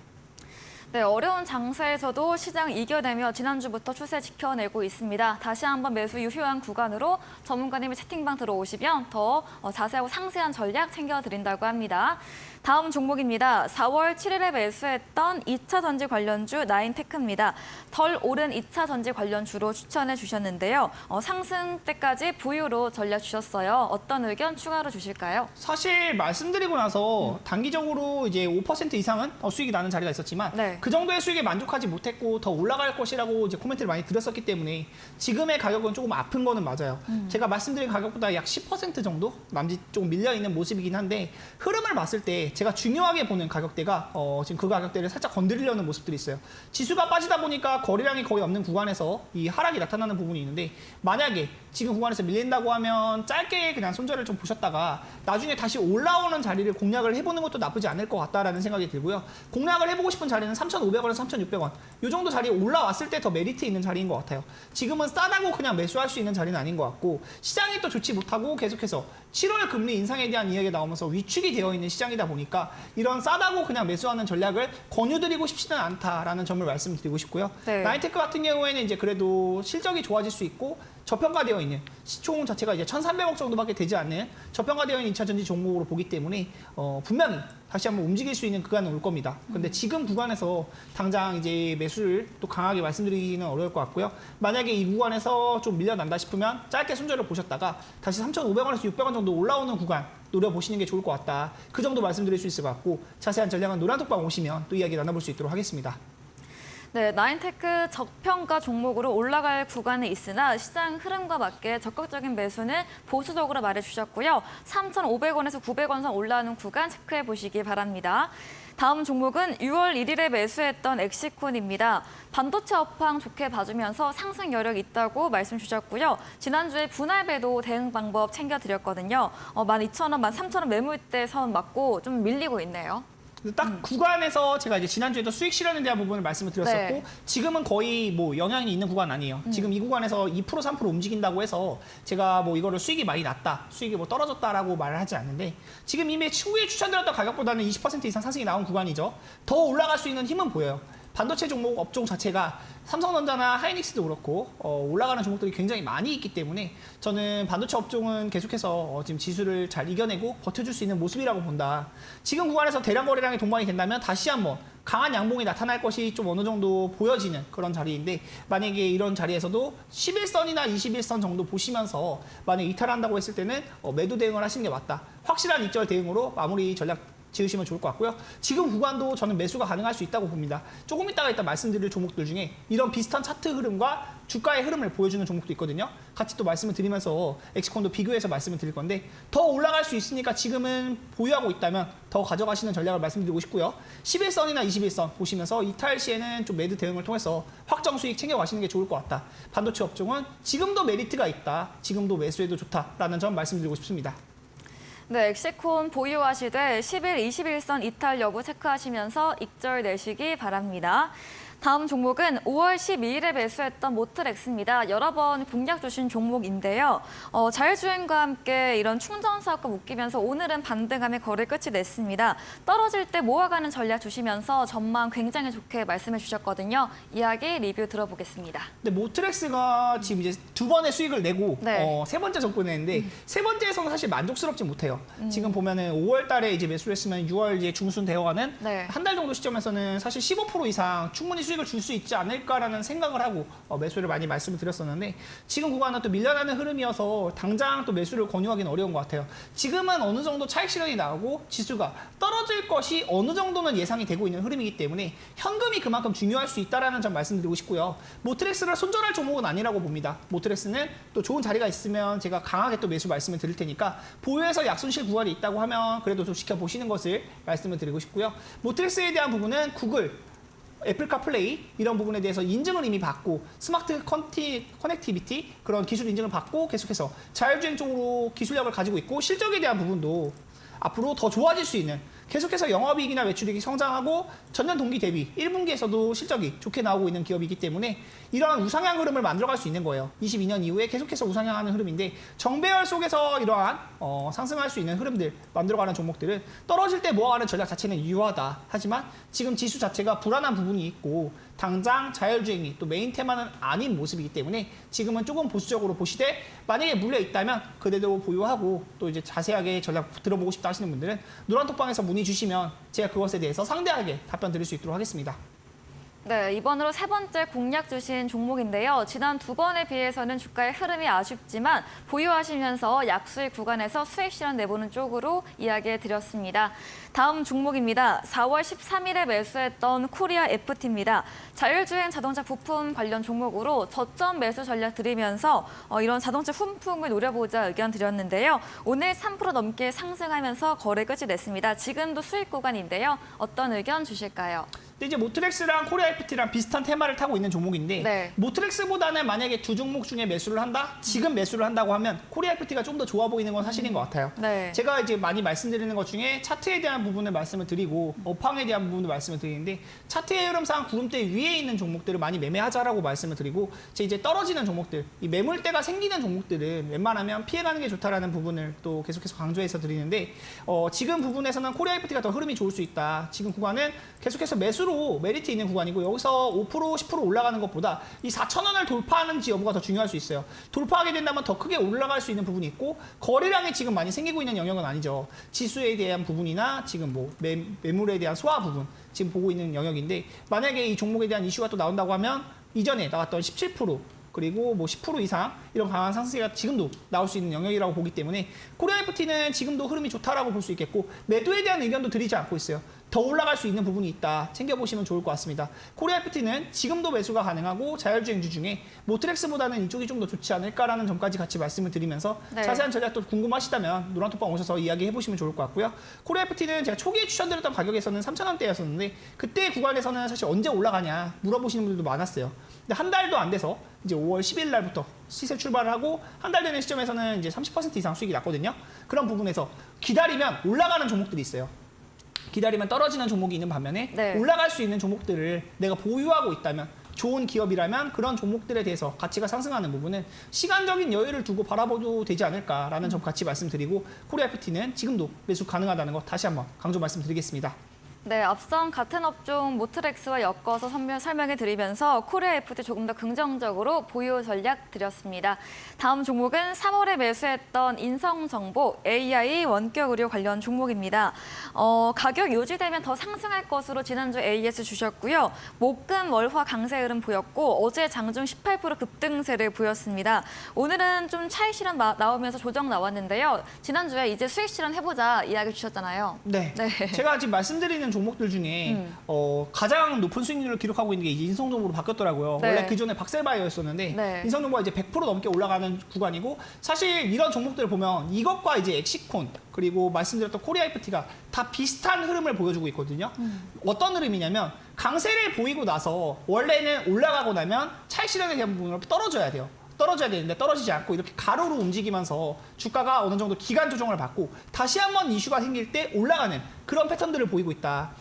네, 어려운 장세에서도 시장 이겨내며 지난주부터 추세 지켜내고 있습니다. 다시 한번 매수 유효한 구간으로 전문가님의 채팅방 들어오시면 더 자세하고 상세한 전략 챙겨드린다고 합니다. 다음 종목입니다. 4월 7일에 매수했던 2차 전지 관련주 나인테크입니다. 덜 오른 2차 전지 관련주로 추천해 주셨는데요. 상승 때까지 보유로 전략 주셨어요. 어떤 의견 추가로 주실까요? 사실 말씀드리고 나서 단기적으로 이제 5% 이상은 수익이 나는 자리가 있었지만 네. 그 정도의 수익에 만족하지 못했고 더 올라갈 것이라고 이제 코멘트를 많이 드렸었기 때문에 지금의 가격은 조금 아픈 거는 맞아요. 제가 말씀드린 가격보다 약 10% 정도 남짓 조금 밀려 있는 모습이긴 한데 흐름을 봤을 때 제가 중요하게 보는 가격대가 지금 그 가격대를 살짝 건드리려는 모습들이 있어요. 지수가 빠지다 보니까 거래량이 거의 없는 구간에서 이 하락이 나타나는 부분이 있는데 만약에 지금 구간에서 밀린다고 하면 짧게 그냥 손절을 좀 보셨다가 나중에 다시 올라오는 자리를 공략을 해보는 것도 나쁘지 않을 것 같다라는 생각이 들고요. 공략을 해보고 싶은 자리는 3,500원에서 3,600원 이 정도 자리에 올라왔을 때 더 메리트 있는 자리인 것 같아요. 지금은 싸다고 그냥 매수할 수 있는 자리는 아닌 것 같고 시장이 또 좋지 못하고 계속해서 7월 금리 인상에 대한 이야기가 나오면서 위축이 되어 있는 시장이다 보니까 이런 싸다고 그냥 매수하는 전략을 권유드리고 싶지는 않다라는 점을 말씀드리고 싶고요. 네. 나인테크 같은 경우에는 이제 그래도 실적이 좋아질 수 있고 저평가되어 있는 시총 자체가 이제 1,300억 정도밖에 되지 않는 저평가되어 있는 2차 전지 종목으로 보기 때문에 분명히 다시 한번 움직일 수 있는 구간은 올 겁니다. 근데 지금 구간에서 당장 이제 매수를 또 강하게 말씀드리기는 어려울 것 같고요. 만약에 이 구간에서 좀 밀려난다 싶으면 짧게 손절을 보셨다가 다시 3,500원에서 600원 정도 올라오는 구간 노려보시는 게 좋을 것 같다. 그 정도 말씀드릴 수 있을 것 같고 자세한 전략은 노란톡방 오시면 또 이야기 나눠볼 수 있도록 하겠습니다. 네, 나인테크 저평가 종목으로 올라갈 구간에 있으나 시장 흐름과 맞게 적극적인 매수는 보수적으로 말해주셨고요. 3,500원에서 900원 선 올라오는 구간 체크해 보시기 바랍니다. 다음 종목은 6월 1일에 매수했던 엑시콘입니다. 반도체 업황 좋게 봐주면서 상승 여력이 있다고 말씀 주셨고요. 지난주에 분할배도 대응 방법 챙겨드렸거든요. 12,000원, 13,000원 매물대 선 맞고 좀 밀리고 있네요. 딱 구간에서 제가 이제 지난주에도 수익 실현에 대한 부분을 말씀을 드렸었고 네. 지금은 거의 뭐 영향이 있는 구간 아니에요. 지금 이 구간에서 2% 3% 움직인다고 해서 제가 뭐 이거를 수익이 많이 났다, 수익이 뭐 떨어졌다라고 말을 하지 않는데 지금 이미 추후에 추천드렸던 가격보다는 20% 이상 상승이 나온 구간이죠. 더 올라갈 수 있는 힘은 보여요. 반도체 종목 업종 자체가 삼성전자나 하이닉스도 그렇고 올라가는 종목들이 굉장히 많이 있기 때문에 저는 반도체 업종은 계속해서 지금 지수를 잘 이겨내고 버텨줄 수 있는 모습이라고 본다. 지금 구간에서 대량 거래량이 동반이 된다면 다시 한번 강한 양봉이 나타날 것이 좀 어느 정도 보여지는 그런 자리인데 만약에 이런 자리에서도 11선이나 21선 정도 보시면서 만약 이탈한다고 했을 때는 매도 대응을 하시는 게 맞다. 확실한 익절 대응으로 마무리 전략 지으시면 좋을 것 같고요. 지금 구간도 저는 매수가 가능할 수 있다고 봅니다. 조금 이따가 일단 말씀드릴 종목들 중에 이런 비슷한 차트 흐름과 주가의 흐름을 보여주는 종목도 있거든요. 같이 또 말씀을 드리면서 엑시콘도 비교해서 말씀을 드릴 건데 더 올라갈 수 있으니까 지금은 보유하고 있다면 더 가져가시는 전략을 말씀드리고 싶고요. 11선이나 21선 보시면서 이탈 시에는 좀 매도 대응을 통해서 확정 수익 챙겨가시는 게 좋을 것 같다. 반도체 업종은 지금도 메리트가 있다. 지금도 매수해도 좋다라는 점 말씀드리고 싶습니다. 네, 엑시콘 보유하시되 10일, 21선 이탈 여부 체크하시면서 익절 내시기 바랍니다. 다음 종목은 5월 12일에 매수했던 모트렉스입니다. 여러 번 공략 주신 종목인데요. 자율주행과 함께 이런 충전 사업과 묶이면서 오늘은 반등함에 거래 끝이 냈습니다. 떨어질 때 모아가는 전략 주시면서 전망 굉장히 좋게 말씀해 주셨거든요. 이야기 리뷰 들어보겠습니다. 근데 모트렉스가 지금 이제 두 번의 수익을 내고 네. 세 번째 접근을 했는데 세 번째에서는 사실 만족스럽지 못해요. 지금 보면은 5월 달에 이제 매수를 했으면 6월 이제 중순 되어가는 네. 한 달 정도 시점에서는 사실 15% 이상 충분히 수익을 줄 수 있지 않을까라는 생각을 하고 매수를 많이 말씀을 드렸었는데 지금 구간은 또 밀려나는 흐름이어서 당장 또 매수를 권유하기는 어려운 것 같아요. 지금은 어느 정도 차익 실현이 나오고 지수가 떨어질 것이 어느 정도는 예상이 되고 있는 흐름이기 때문에 현금이 그만큼 중요할 수 있다는 점 말씀드리고 싶고요. 모트렉스를 손절할 종목은 아니라고 봅니다. 모트렉스는 또 좋은 자리가 있으면 제가 강하게 또 매수 말씀을 드릴 테니까 보유해서 약손실 구간이 있다고 하면 그래도 좀 지켜보시는 것을 말씀을 드리고 싶고요. 모트렉스에 대한 부분은 구글, 애플 카플레이 이런 부분에 대해서 인증을 이미 받고 스마트 커넥티비티 그런 기술 인증을 받고 계속해서 자율주행 쪽으로 기술력을 가지고 있고 실적에 대한 부분도 앞으로 더 좋아질 수 있는 계속해서 영업이익이나 매출이익이 성장하고 전년 동기 대비 1분기에서도 실적이 좋게 나오고 있는 기업이기 때문에 이러한 우상향 흐름을 만들어갈 수 있는 거예요. 22년 이후에 계속해서 우상향하는 흐름인데 정배열 속에서 이러한 상승할 수 있는 흐름들 만들어가는 종목들은 떨어질 때 모아가는 전략 자체는 유효하다. 하지만 지금 지수 자체가 불안한 부분이 있고 당장 자율주행이 또 메인 테마는 아닌 모습이기 때문에 지금은 조금 보수적으로 보시되 만약에 물려 있다면 그대로 보유하고 또 이제 자세하게 전략 들어보고 싶다 하시는 분들은 노란톡방에서 문의 주시면 제가 그것에 대해서 상대하게 답변 드릴 수 있도록 하겠습니다. 네, 이번으로 세 번째 공략 주신 종목인데요. 지난 두 번에 비해서는 주가의 흐름이 아쉽지만 보유하시면서 약수익 구간에서 수익 실현 내보는 쪽으로 이야기해 드렸습니다. 다음 종목입니다. 4월 13일에 매수했던 코리아 FT입니다. 자율주행 자동차 부품 관련 종목으로 저점 매수 전략 드리면서 이런 자동차 훈풍을 노려보자 의견 드렸는데요. 오늘 3% 넘게 상승하면서 거래 끝이 냈습니다. 지금도 수익 구간인데요. 어떤 의견 주실까요? 근데 이제 모트렉스랑 코리아 FT랑 비슷한 테마를 타고 있는 종목인데 네. 모트렉스보다는 만약에 두 종목 중에 매수를 한다? 지금 매수를 한다고 하면 코리아 FT가 좀 더 좋아 보이는 건 사실인 것 같아요. 네. 제가 이제 많이 말씀드리는 것 중에 차트에 대한 부분을 말씀을 드리고 업황에 대한 부분을 말씀을 드리는데 차트의 흐름상 구름대 위에 있는 종목들을 많이 매매하자라고 말씀을 드리고 이제 떨어지는 종목들, 이 매물대가 생기는 종목들은 웬만하면 피해가는 게 좋다라는 부분을 또 계속해서 강조해서 드리는데 지금 부분에서는 코리아 FT가 더 흐름이 좋을 수 있다. 지금 구간은 계속해서 매수로 메리트 있는 구간이고 여기서 5% 10% 올라가는 것보다 이 4,000원을 돌파하는지 여부가 더 중요할 수 있어요. 돌파하게 된다면 더 크게 올라갈 수 있는 부분이 있고 거래량이 지금 많이 생기고 있는 영역은 아니죠. 지수에 대한 부분이나 지금 뭐 매물에 대한 소화 부분 지금 보고 있는 영역인데 만약에 이 종목에 대한 이슈가 또 나온다고 하면 이전에 나왔던 17% 그리고 뭐 10% 이상 이런 강한 상승세가 지금도 나올 수 있는 영역이라고 보기 때문에 코리아 FT는 지금도 흐름이 좋다라고 볼 수 있겠고 매도에 대한 의견도 드리지 않고 있어요. 더 올라갈 수 있는 부분이 있다. 챙겨보시면 좋을 것 같습니다. 코리아 FT는 지금도 매수가 가능하고 자율주행주 중에 모트렉스보다는 이쪽이 좀 더 좋지 않을까라는 점까지 같이 말씀을 드리면서 네. 자세한 전략도 궁금하시다면 노란톡방 오셔서 이야기해보시면 좋을 것 같고요. 코리아 FT는 제가 초기에 추천드렸던 가격에서는 3,000원대였었는데 그때 구간에서는 사실 언제 올라가냐 물어보시는 분들도 많았어요. 근데 한 달도 안 돼서 이제 5월 10일 날부터 시세 출발을 하고 한 달 되는 시점에서는 이제 30% 이상 수익이 났거든요. 그런 부분에서 기다리면 올라가는 종목들이 있어요. 기다리면 떨어지는 종목이 있는 반면에 네. 올라갈 수 있는 종목들을 내가 보유하고 있다면 좋은 기업이라면 그런 종목들에 대해서 가치가 상승하는 부분은 시간적인 여유를 두고 바라봐도 되지 않을까라는 점 같이 말씀드리고 코리아 FT는 지금도 매수 가능하다는 거 다시 한번 강조 말씀드리겠습니다. 네, 앞선 같은 업종 모트렉스와 엮어서 설명해 드리면서 코리아 FT 조금 더 긍정적으로 보유 전략 드렸습니다. 다음 종목은 3월에 매수했던 인성정보 AI 원격 의료 관련 종목입니다. 가격 유지되면 더 상승할 것으로 지난주 AS 주셨고요. 목금 월화 강세 흐름 보였고 어제 장중 18% 급등세를 보였습니다. 오늘은 좀 차익 실현 나오면서 조정 나왔는데요. 지난주에 이제 수익 실현 해보자 이야기 주셨잖아요. 네. 네. 제가 지금 말씀드리는 종목들 중에 가장 높은 수익률을 기록하고 있는 게 이제 인성정보로 바뀌었더라고요. 네. 원래 그전에 박셀바이오였었는데 네. 인성정보가 이제 100% 넘게 올라가는 구간이고 사실 이런 종목들을 보면 이것과 이제 엑시콘 그리고 말씀드렸던 코리아 FT가 다 비슷한 흐름을 보여주고 있거든요. 어떤 흐름이냐면 강세를 보이고 나서 원래는 올라가고 나면 차익 실현에 대한 부분으로 떨어져야 돼요. 떨어져야 되는데 떨어지지 않고 이렇게 가로로 움직이면서 주가가 어느 정도 기간 조정을 받고 다시 한번 이슈가 생길 때 올라가는 그런 패턴들을 보이고 있다.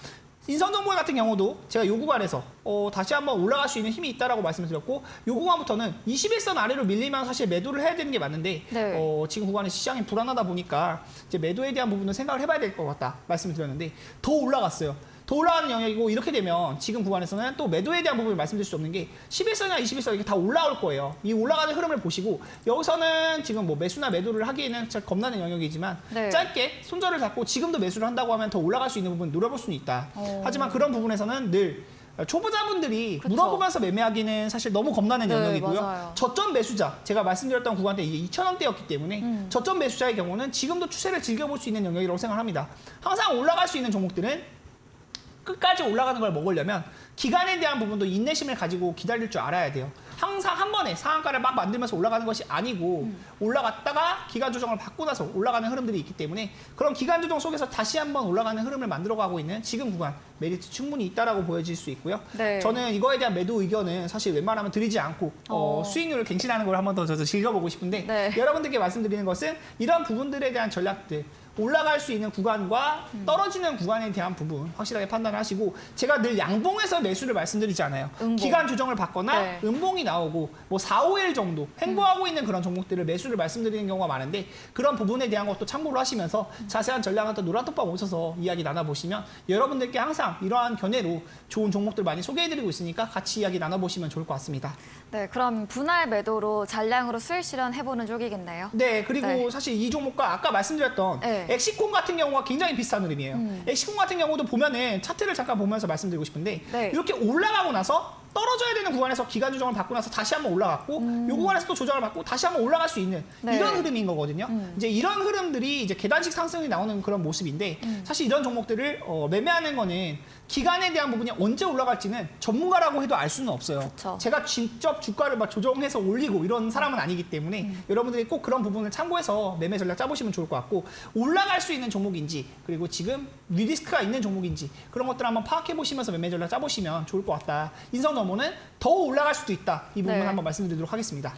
인성정보 같은 경우도 제가 요 구간에서 다시 한번 올라갈 수 있는 힘이 있다라고 말씀을 드렸고 요 구간부터는 21선 아래로 밀리면 사실 매도를 해야 되는 게 맞는데 네. 지금 구간에 시장이 불안하다 보니까 이제 매도에 대한 부분은 생각을 해봐야 될 것 같다 말씀을 드렸는데 더 올라갔어요. 더 올라가는 영역이고 이렇게 되면 지금 구간에서는 또 매도에 대한 부분을 말씀드릴 수 없는 게 11선이나 21선 이게 다 올라올 거예요. 이 올라가는 흐름을 보시고 여기서는 지금 뭐 매수나 매도를 하기에는 진짜 겁나는 영역이지만 네. 짧게 손절을 잡고 지금도 매수를 한다고 하면 더 올라갈 수 있는 부분 노려볼 수는 있다. 하지만 그런 부분에서는 늘 초보자분들이 그쵸. 물어보면서 매매하기는 사실 너무 겁나는 네, 영역이고요. 맞아요. 저점 매수자, 제가 말씀드렸던 구간대 이게 2,000원대였기 때문에 저점 매수자의 경우는 지금도 추세를 즐겨볼 수 있는 영역이라고 생각합니다. 항상 올라갈 수 있는 종목들은 끝까지 올라가는 걸 먹으려면 기간에 대한 부분도 인내심을 가지고 기다릴 줄 알아야 돼요. 항상 한 번에 상한가를 막 만들면서 올라가는 것이 아니고 올라갔다가 기간 조정을 받고 나서 올라가는 흐름들이 있기 때문에 그런 기간 조정 속에서 다시 한번 올라가는 흐름을 만들어가고 있는 지금 구간 메리트 충분히 있다라고 보여질 수 있고요. 네. 저는 이거에 대한 매도 의견은 사실 웬만하면 드리지 않고 수익률을 갱신하는 걸 한 번 더 저도 즐겨보고 싶은데 네. 여러분들께 말씀드리는 것은 이런 부분들에 대한 전략들 올라갈 수 있는 구간과 떨어지는 구간에 대한 부분 확실하게 판단하시고 제가 늘 양봉에서 매수를 말씀드리지 않아요. 음봉. 기간 조정을 받거나 네. 음봉이 나오고 뭐 4, 5일 정도 횡보하고 있는 그런 종목들을 매수를 말씀드리는 경우가 많은데 그런 부분에 대한 것도 참고를 하시면서 자세한 전략은 또 노란톡방 오셔서 이야기 나눠보시면 여러분들께 항상 이러한 견해로 좋은 종목들 많이 소개해드리고 있으니까 같이 이야기 나눠보시면 좋을 것 같습니다. 네, 그럼 분할 매도로 잔량으로 수익 실현해보는 쪽이겠네요. 네, 그리고 네. 사실 이 종목과 아까 말씀드렸던 네. 엑시콘 같은 경우가 굉장히 비슷한 흐름이에요. 엑시콘 같은 경우도 보면은 차트를 잠깐 보면서 말씀드리고 싶은데 네. 이렇게 올라가고 나서 떨어져야 되는 구간에서 기간 조정을 받고 나서 다시 한번 올라갔고 이 구간에서 또 조정을 받고 다시 한번 올라갈 수 있는 네. 이런 흐름인 거거든요. 이제 이런 흐름들이 이제 계단식 상승이 나오는 그런 모습인데 사실 이런 종목들을 매매하는 거는 기간에 대한 부분이 언제 올라갈지는 전문가라고 해도 알 수는 없어요. 그쵸. 제가 직접 주가를 막 조정해서 올리고 이런 사람은 아니기 때문에 여러분들이 꼭 그런 부분을 참고해서 매매 전략 짜보시면 좋을 것 같고 올라갈 수 있는 종목인지 그리고 지금 위리스크가 있는 종목인지 그런 것들을 한번 파악해 보시면서 매매 전략 짜보시면 좋을 것 같다. 인성 넘어는 더 올라갈 수도 있다. 이 부분 네. 한번 말씀드리도록 하겠습니다.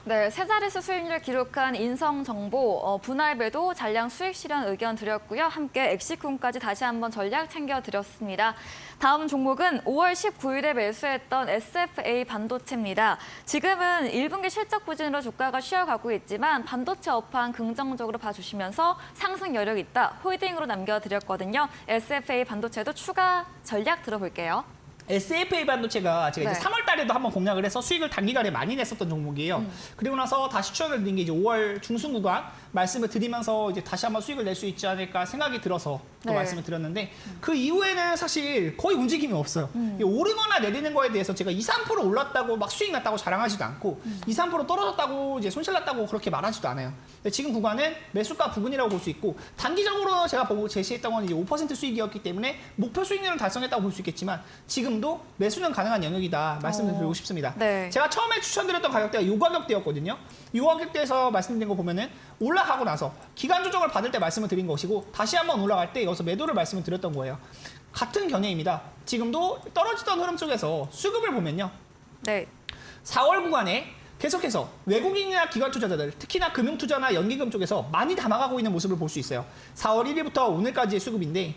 네, 세 자릿수 수익률 기록한 인성정보, 분할 매도, 잔량 수익 실현 의견 드렸고요. 함께 엑시콘까지 다시 한번 전략 챙겨드렸습니다. 다음 종목은 5월 19일에 매수했던 SFA 반도체입니다. 지금은 1분기 실적 부진으로 주가가 쉬어가고 있지만 반도체 업황 긍정적으로 봐주시면서 상승 여력 있다. 홀딩으로 남겨드렸거든요. SFA 반도체도 추가 전략 들어볼게요. SFA 반도체가 제가 이제 네. 3월 달에도 한번 공략을 해서 수익을 단기간에 많이 냈었던 종목이에요. 그리고 나서 다시 추천을 드린 게 이제 5월 중순 구간 말씀을 드리면서 이제 다시 한번 수익을 낼 수 있지 않을까 생각이 들어서 또 네. 말씀을 드렸는데 그 이후에는 사실 거의 움직임이 없어요. 이 오르거나 내리는 거에 대해서 제가 2, 3% 올랐다고 막 수익 났다고 자랑하지도 않고 2, 3% 떨어졌다고 이제 손실 났다고 그렇게 말하지도 않아요. 근데 지금 구간은 매수가 부근이라고 볼 수 있고 단기적으로 제가 보고 제시했던 건 이제 5% 수익이었기 때문에 목표 수익률은 달성했다고 볼 수 있겠지만 지금도 매수는 가능한 영역이다 말씀을 드리고 싶습니다. 네. 제가 처음에 추천드렸던 가격대가 이 가격대였거든요. 이 가격대에서 말씀드린 거 보면은 올라가고 나서 기간 조정을 받을 때 말씀을 드린 것이고 다시 한번 올라갈 때 여기서 매도를 말씀을 드렸던 거예요. 같은 견해입니다. 지금도 떨어지던 흐름 속에서 수급을 보면요. 네. 4월 구간에 계속해서 외국인이나 기관 투자자들, 특히나 금융투자나 연기금 쪽에서 많이 담아가고 있는 모습을 볼 수 있어요. 4월 1일부터 오늘까지의 수급인데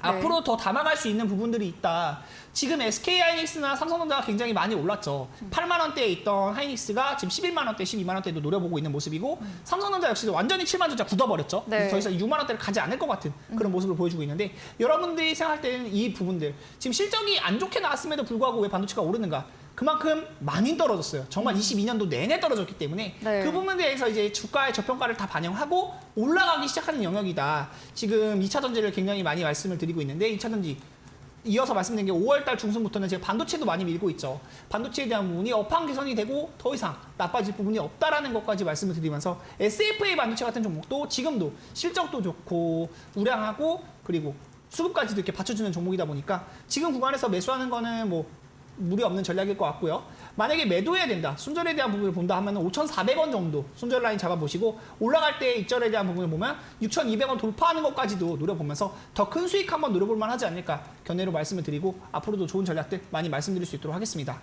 앞으로 더 담아갈 수 있는 부분들이 있다. 지금 SK 하이닉스나 삼성전자가 굉장히 많이 올랐죠. 8만 원대에 있던 하이닉스가 지금 11만 원대, 12만 원대도 노려보고 있는 모습이고 삼성전자 역시도 완전히 7만 원대자 굳어버렸죠. 네. 더 이상 6만 원대를 가지 않을 것 같은 그런 모습을 보여주고 있는데 여러분들이 생각할 때는 이 부분들 지금 실적이 안 좋게 나왔음에도 불구하고 왜 반도체가 오르는가? 그만큼 많이 떨어졌어요. 정말 22년도 내내 떨어졌기 때문에 네. 그 부분에 대해서 이제 주가의 저평가를 다 반영하고 올라가기 시작하는 영역이다. 지금 2차 전지를 굉장히 많이 말씀을 드리고 있는데 2차 전지 이어서 말씀드린 게 5월달 중순부터는 제가 반도체도 많이 밀고 있죠. 반도체에 대한 부분이 업황 개선이 되고 더 이상 나빠질 부분이 없다라는 것까지 말씀을 드리면서 SFA 반도체 같은 종목도 지금도 실적도 좋고 우량하고 그리고 수급까지도 이렇게 받쳐주는 종목이다 보니까 지금 구간에서 매수하는 거는 뭐 무리 없는 전략일 것 같고요. 만약에 매도해야 된다. 순절에 대한 부분을 본다 하면 5,400원 정도 순절 라인 잡아보시고 올라갈 때 입절에 대한 부분을 보면 6,200원 돌파하는 것까지도 노려보면서 더 큰 수익 한번 노려볼 만하지 않을까 견해로 말씀을 드리고 앞으로도 좋은 전략들 많이 말씀드릴 수 있도록 하겠습니다.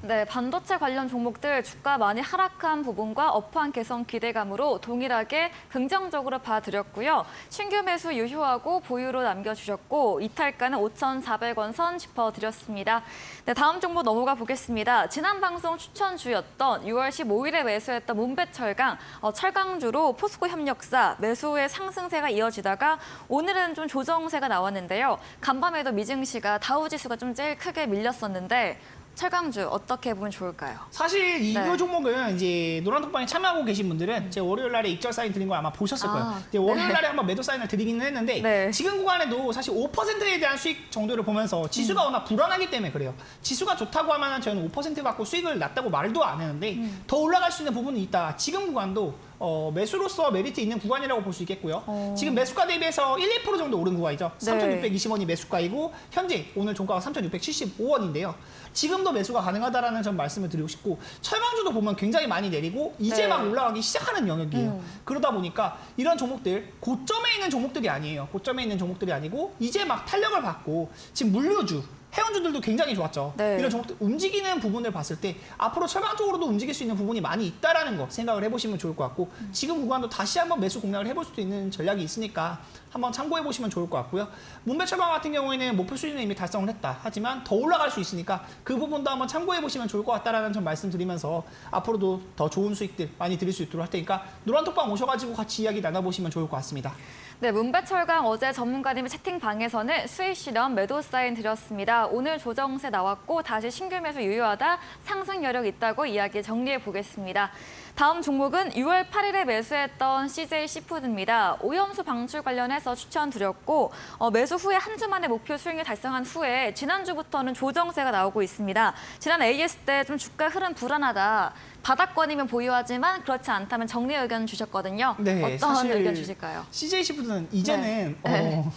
네, 반도체 관련 종목들 주가 많이 하락한 부분과 업황 개선 기대감으로 동일하게 긍정적으로 봐드렸고요. 신규 매수 유효하고 보유로 남겨주셨고 이탈가는 5,400원 선 짚어드렸습니다. 네, 다음 정보 넘어가 보겠습니다. 지난 방송 추천주였던 6월 15일에 매수했던 문배철강, 철강주로 포스코 협력사 매수 후에 상승세가 이어지다가 오늘은 좀 조정세가 나왔는데요. 간밤에도 미증시가 다우지수가 좀 제일 크게 밀렸었는데 철강주 어떻게 보면 좋을까요? 사실 이 네. 종목은 이제 노란톡방에 참여하고 계신 분들은 제가 월요일 날에 익절 사인 드린 걸 아마 보셨을 아, 거예요. 이제 월요일 날에 한번 매도 사인을 드리기는 했는데 네. 지금 구간에도 사실 5%에 대한 수익 정도를 보면서 지수가 워낙 불안하기 때문에 그래요. 지수가 좋다고 하면 저는 5% 갖고 수익을 났다고 말도 안 했는데 더 올라갈 수 있는 부분이 있다. 지금 구간도 매수로서 메리트 있는 구간이라고 볼 수 있겠고요. 지금 매수가 대비해서 1, 2% 정도 오른 구간이죠. 네. 3,620원이 매수가이고 현재 오늘 종가가 3,675원인데요. 지금도 매수가 가능하다라는 점 말씀을 드리고 싶고 철강주도 보면 굉장히 많이 내리고 이제 네. 막 올라가기 시작하는 영역이에요. 그러다 보니까 이런 종목들 고점에 있는 종목들이 아니에요. 고점에 있는 종목들이 아니고 이제 막 탄력을 받고 지금 물류주 해운주들도 굉장히 좋았죠. 네. 이런 종목들 움직이는 부분을 봤을 때 앞으로 철강 쪽으로도 움직일 수 있는 부분이 많이 있다라는 거 생각을 해보시면 좋을 것 같고 지금 구간도 다시 한번 매수 공략을 해볼 수도 있는 전략이 있으니까 한번 참고해 보시면 좋을 것 같고요. 문배철강 같은 경우에는 목표 수준을 이미 달성을 했다. 하지만 더 올라갈 수 있으니까 그 부분도 한번 참고해 보시면 좋을 것 같다라는 점 말씀드리면서 앞으로도 더 좋은 수익들 많이 드릴 수 있도록 할 테니까 노란톡방 오셔가지고 같이 이야기 나눠보시면 좋을 것 같습니다. 네, 문배철강 어제 전문가님의 채팅방에서는 수익 실현 매도 사인 드렸습니다. 오늘 조정세 나왔고 다시 신규 매수 유효하다, 상승 여력 있다고 이야기 정리해 보겠습니다. 다음 종목은 6월 8일에 매수했던 CJ 시푸드입니다. 오염수 방출 관련해서 추천드렸고 매수 후에 한 주 만에 목표 수익을 달성한 후에 지난주부터는 조정세가 나오고 있습니다. 지난 AS 때 좀 주가 흐름 불안하다. 바닥권이면 보유하지만 그렇지 않다면 정리 의견 주셨거든요. 네, 어떤 사실 의견 주실까요? CJ 시푸드는 이제는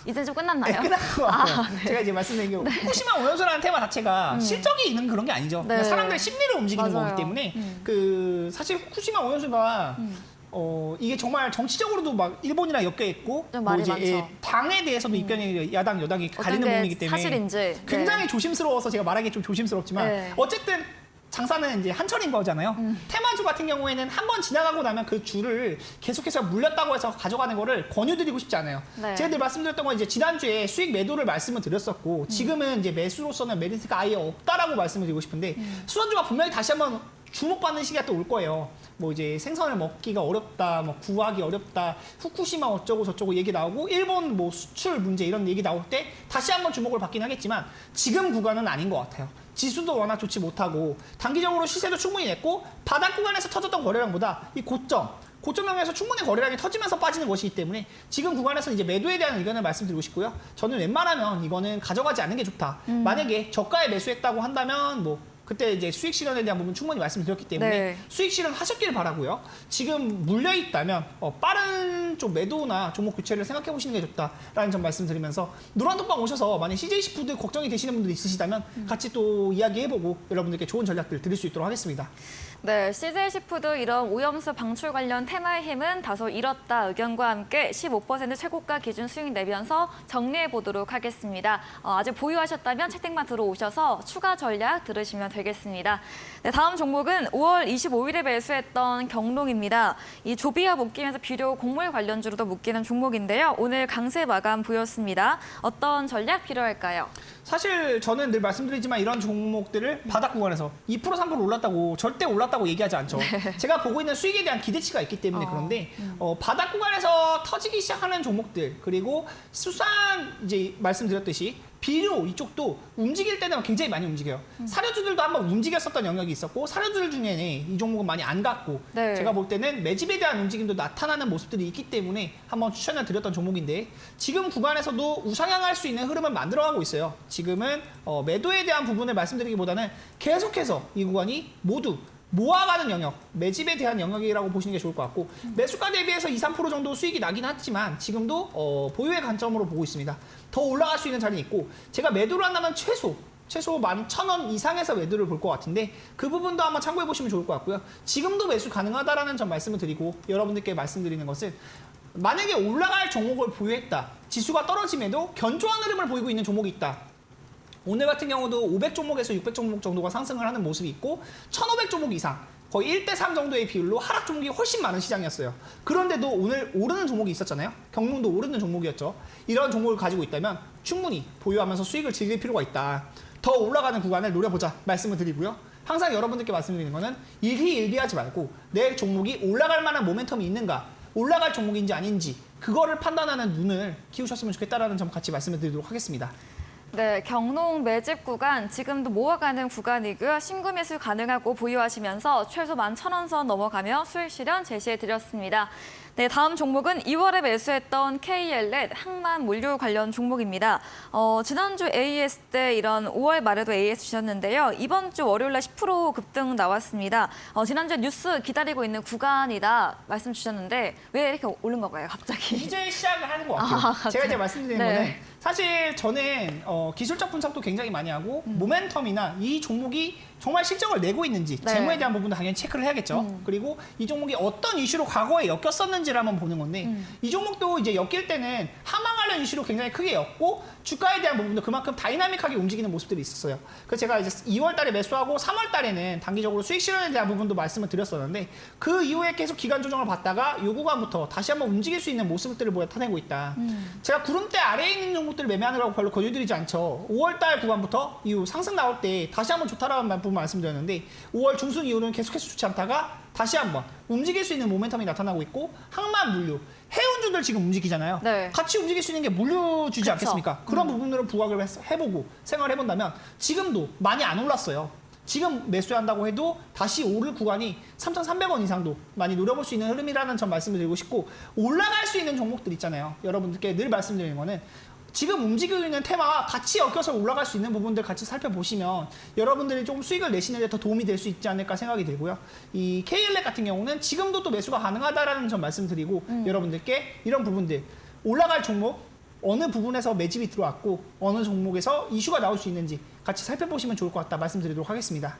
이제 좀 끝났나요? 끝난 것 같아요. 네. 제가 이제 말씀드린 게 후쿠시마 오염수라는 테마 자체가 실적이 있는 그런 게 아니죠. 그냥 네. 사람들의 심리를 움직이는 맞아요. 거기 때문에 그 사실 후쿠시마 오염수가 이게 정말 정치적으로도 막 일본이랑 엮여 있고 좀 말이 많죠. 당에 대해서도 입장이 야당 여당이 가리는 어떤 게 부분이기 때문에 사실인지 굉장히 조심스러워서 제가 말하기 좀 조심스럽지만 네. 어쨌든 장사는 이제 한철인 거잖아요. 테마주 같은 경우에는 한 번 지나가고 나면 그 주를 계속해서 물렸다고 해서 가져가는 거를 권유드리고 싶지 않아요. 네. 제가 늘 말씀드렸던 건 이제 지난주에 수익 매도를 말씀을 드렸었고 지금은 이제 매수로서는 메리트가 아예 없다라고 말씀을 드리고 싶은데 수선주가 분명히 다시 한번 주목받는 시기가 또 올 거예요. 뭐 이제 생선을 먹기가 어렵다, 뭐 구하기 어렵다, 후쿠시마 어쩌고 저쩌고 얘기 나오고 일본 뭐 수출 문제 이런 얘기 나올 때 다시 한번 주목을 받긴 하겠지만 지금 구간은 아닌 것 같아요. 지수도 워낙 좋지 못하고 단기적으로 시세도 충분히 냈고 바닥 구간에서 터졌던 거래량보다 이 고점형에서 충분히 거래량이 터지면서 빠지는 것이기 때문에 지금 구간에서 이제 매도에 대한 의견을 말씀드리고 싶고요. 저는 웬만하면 이거는 가져가지 않는 게 좋다. 만약에 저가에 매수했다고 한다면 뭐 그때 이제 수익 실현에 대한 부분 충분히 말씀드렸기 때문에 네. 수익 실현 하셨길 바라고요. 지금 물려 있다면 빠른 좀 매도나 종목 교체를 생각해 보시는 게 좋다라는 점 말씀드리면서 노란톡방 오셔서 만약 CJ 시푸드 걱정이 되시는 분들이 있으시다면 같이 또 이야기해보고 여러분들께 좋은 전략들 드릴 수 있도록 하겠습니다. 네, CJ 시푸드 이런 오염수 방출 관련 테마의 힘은 다소 잃었다 의견과 함께 15% 최고가 기준 수익 내면서 정리해 보도록 하겠습니다. 아직 보유하셨다면 채팅만 들어오셔서 추가 전략 들으시면 되겠습니다. 네, 다음 종목은 5월 25일에 매수했던 경롱입니다. 이 조비와 묶이면서 비료 곡물 관련주로도 묶이는 종목인데요. 오늘 강세 마감 보였습니다. 어떤 전략 필요할까요? 사실 저는 늘 말씀드리지만 이런 종목들을 바닥 구간에서 2% 3% 올랐다고 절대 올랐다고 얘기하지 않죠. 제가 보고 있는 수익에 대한 기대치가 있기 때문에 그런데 바닥 구간에서 터지기 시작하는 종목들 그리고 수산 이제 말씀드렸듯이 비료 이쪽도 움직일 때는 굉장히 많이 움직여요. 사료주들도 한번 움직였었던 영역이 있었고 사료주들 중에는 이 종목은 많이 안 갔고 네. 제가 볼 때는 매집에 대한 움직임도 나타나는 모습들이 있기 때문에 한번 추천을 드렸던 종목인데 지금 구간에서도 우상향할 수 있는 흐름을 만들어가고 있어요. 지금은 매도에 대한 부분을 말씀드리기보다는 계속해서 이 구간이 모두 모아가는 영역, 매집에 대한 영역이라고 보시는 게 좋을 것 같고 매수가 대비해서 2, 3% 정도 수익이 나긴 하지만 지금도 보유의 관점으로 보고 있습니다. 더 올라갈 수 있는 자리는 있고 제가 매도를 한다면 최소 11,000원 이상에서 매도를 볼 것 같은데 그 부분도 한번 참고해 보시면 좋을 것 같고요. 지금도 매수 가능하다라는 점 말씀을 드리고 여러분들께 말씀드리는 것은 만약에 올라갈 종목을 보유했다. 지수가 떨어짐에도 견조한 흐름을 보이고 있는 종목이 있다. 오늘 같은 경우도 500종목에서 600종목 정도가 상승을 하는 모습이 있고 1,500종목 이상 거의 1대3 정도의 비율로 하락 종목이 훨씬 많은 시장이었어요. 그런데도 오늘 오르는 종목이 있었잖아요. 경롱도 오르는 종목이었죠. 이런 종목을 가지고 있다면 충분히 보유하면서 수익을 즐길 필요가 있다. 더 올라가는 구간을 노려보자 말씀을 드리고요. 항상 여러분들께 말씀드리는 거는 일희일비하지 말고 내 종목이 올라갈 만한 모멘텀이 있는가 올라갈 종목인지 아닌지 그거를 판단하는 눈을 키우셨으면 좋겠다라는 점 같이 말씀을 드리도록 하겠습니다. 네, 경농 매집 구간 지금도 모아가는 구간이고요. 신규 매수 가능하고 보유하시면서 최소 11,000원 선 넘어가며 수익 실현 제시해드렸습니다. 네, 다음 종목은 2월에 매수했던 KL넷 항만 물류 관련 종목입니다. 지난주 AS 때 이런 5월 말에도 AS 주셨는데요. 이번 주 월요일 날 10% 급등 나왔습니다. 지난주 뉴스 기다리고 있는 구간이다 말씀 주셨는데 왜 이렇게 오른 건가요, 갑자기? 이제 시작을 하는 것 같아요. 제가 이제 말씀드리는 네. 거는 사실 저는 기술적 분석도 굉장히 많이 하고 모멘텀이나 이 종목이 정말 실적을 내고 있는지 네. 재무에 대한 부분도 당연히 체크를 해야겠죠. 그리고 이 종목이 어떤 이슈로 과거에 엮였었는지를 한번 보는 건데 이 종목도 이제 엮일 때는 하마 관련 이슈로 굉장히 크게 엮고 주가에 대한 부분도 그만큼 다이나믹하게 움직이는 모습들이 있었어요. 그래서 제가 이제 2월 달에 매수하고 3월 달에는 단기적으로 수익 실현에 대한 부분도 말씀을 드렸었는데 그 이후에 계속 기간 조정을 받다가 요 구간부터 다시 한번 움직일 수 있는 모습들을 나타내고 있다. 제가 구름대 아래에 있는 종목들을 매매하느라고 별로 권유드리지 않죠. 5월 달 구간부터 이후 상승 나올 때 다시 한번 좋다라는 부분 말씀드렸는데 5월 중순 이후로는 계속해서 좋지 않다가 다시 한번 움직일 수 있는 모멘텀이 나타나고 있고 항만 물류, 해운주들 지금 움직이잖아요. 네. 같이 움직일 수 있는 게 물류주지 그쵸. 않겠습니까? 그런 부분들을 부각을 해보고 생각을 해본다면 지금도 많이 안 올랐어요. 지금 매수한다고 해도 다시 오를 구간이 3,300원 이상도 많이 노려볼 수 있는 흐름이라는 점 말씀을 드리고 싶고 올라갈 수 있는 종목들 있잖아요. 여러분들께 늘 말씀드리는 거는 지금 움직이고 있는 테마와 같이 엮여서 올라갈 수 있는 부분들 같이 살펴보시면 여러분들이 조금 수익을 내시는 데 더 도움이 될 수 있지 않을까 생각이 들고요. 이 KL넷 같은 경우는 지금도 또 매수가 가능하다라는 점 말씀드리고 여러분들께 이런 부분들 올라갈 종목 어느 부분에서 매집이 들어왔고 어느 종목에서 이슈가 나올 수 있는지 같이 살펴보시면 좋을 것 같다 말씀드리도록 하겠습니다.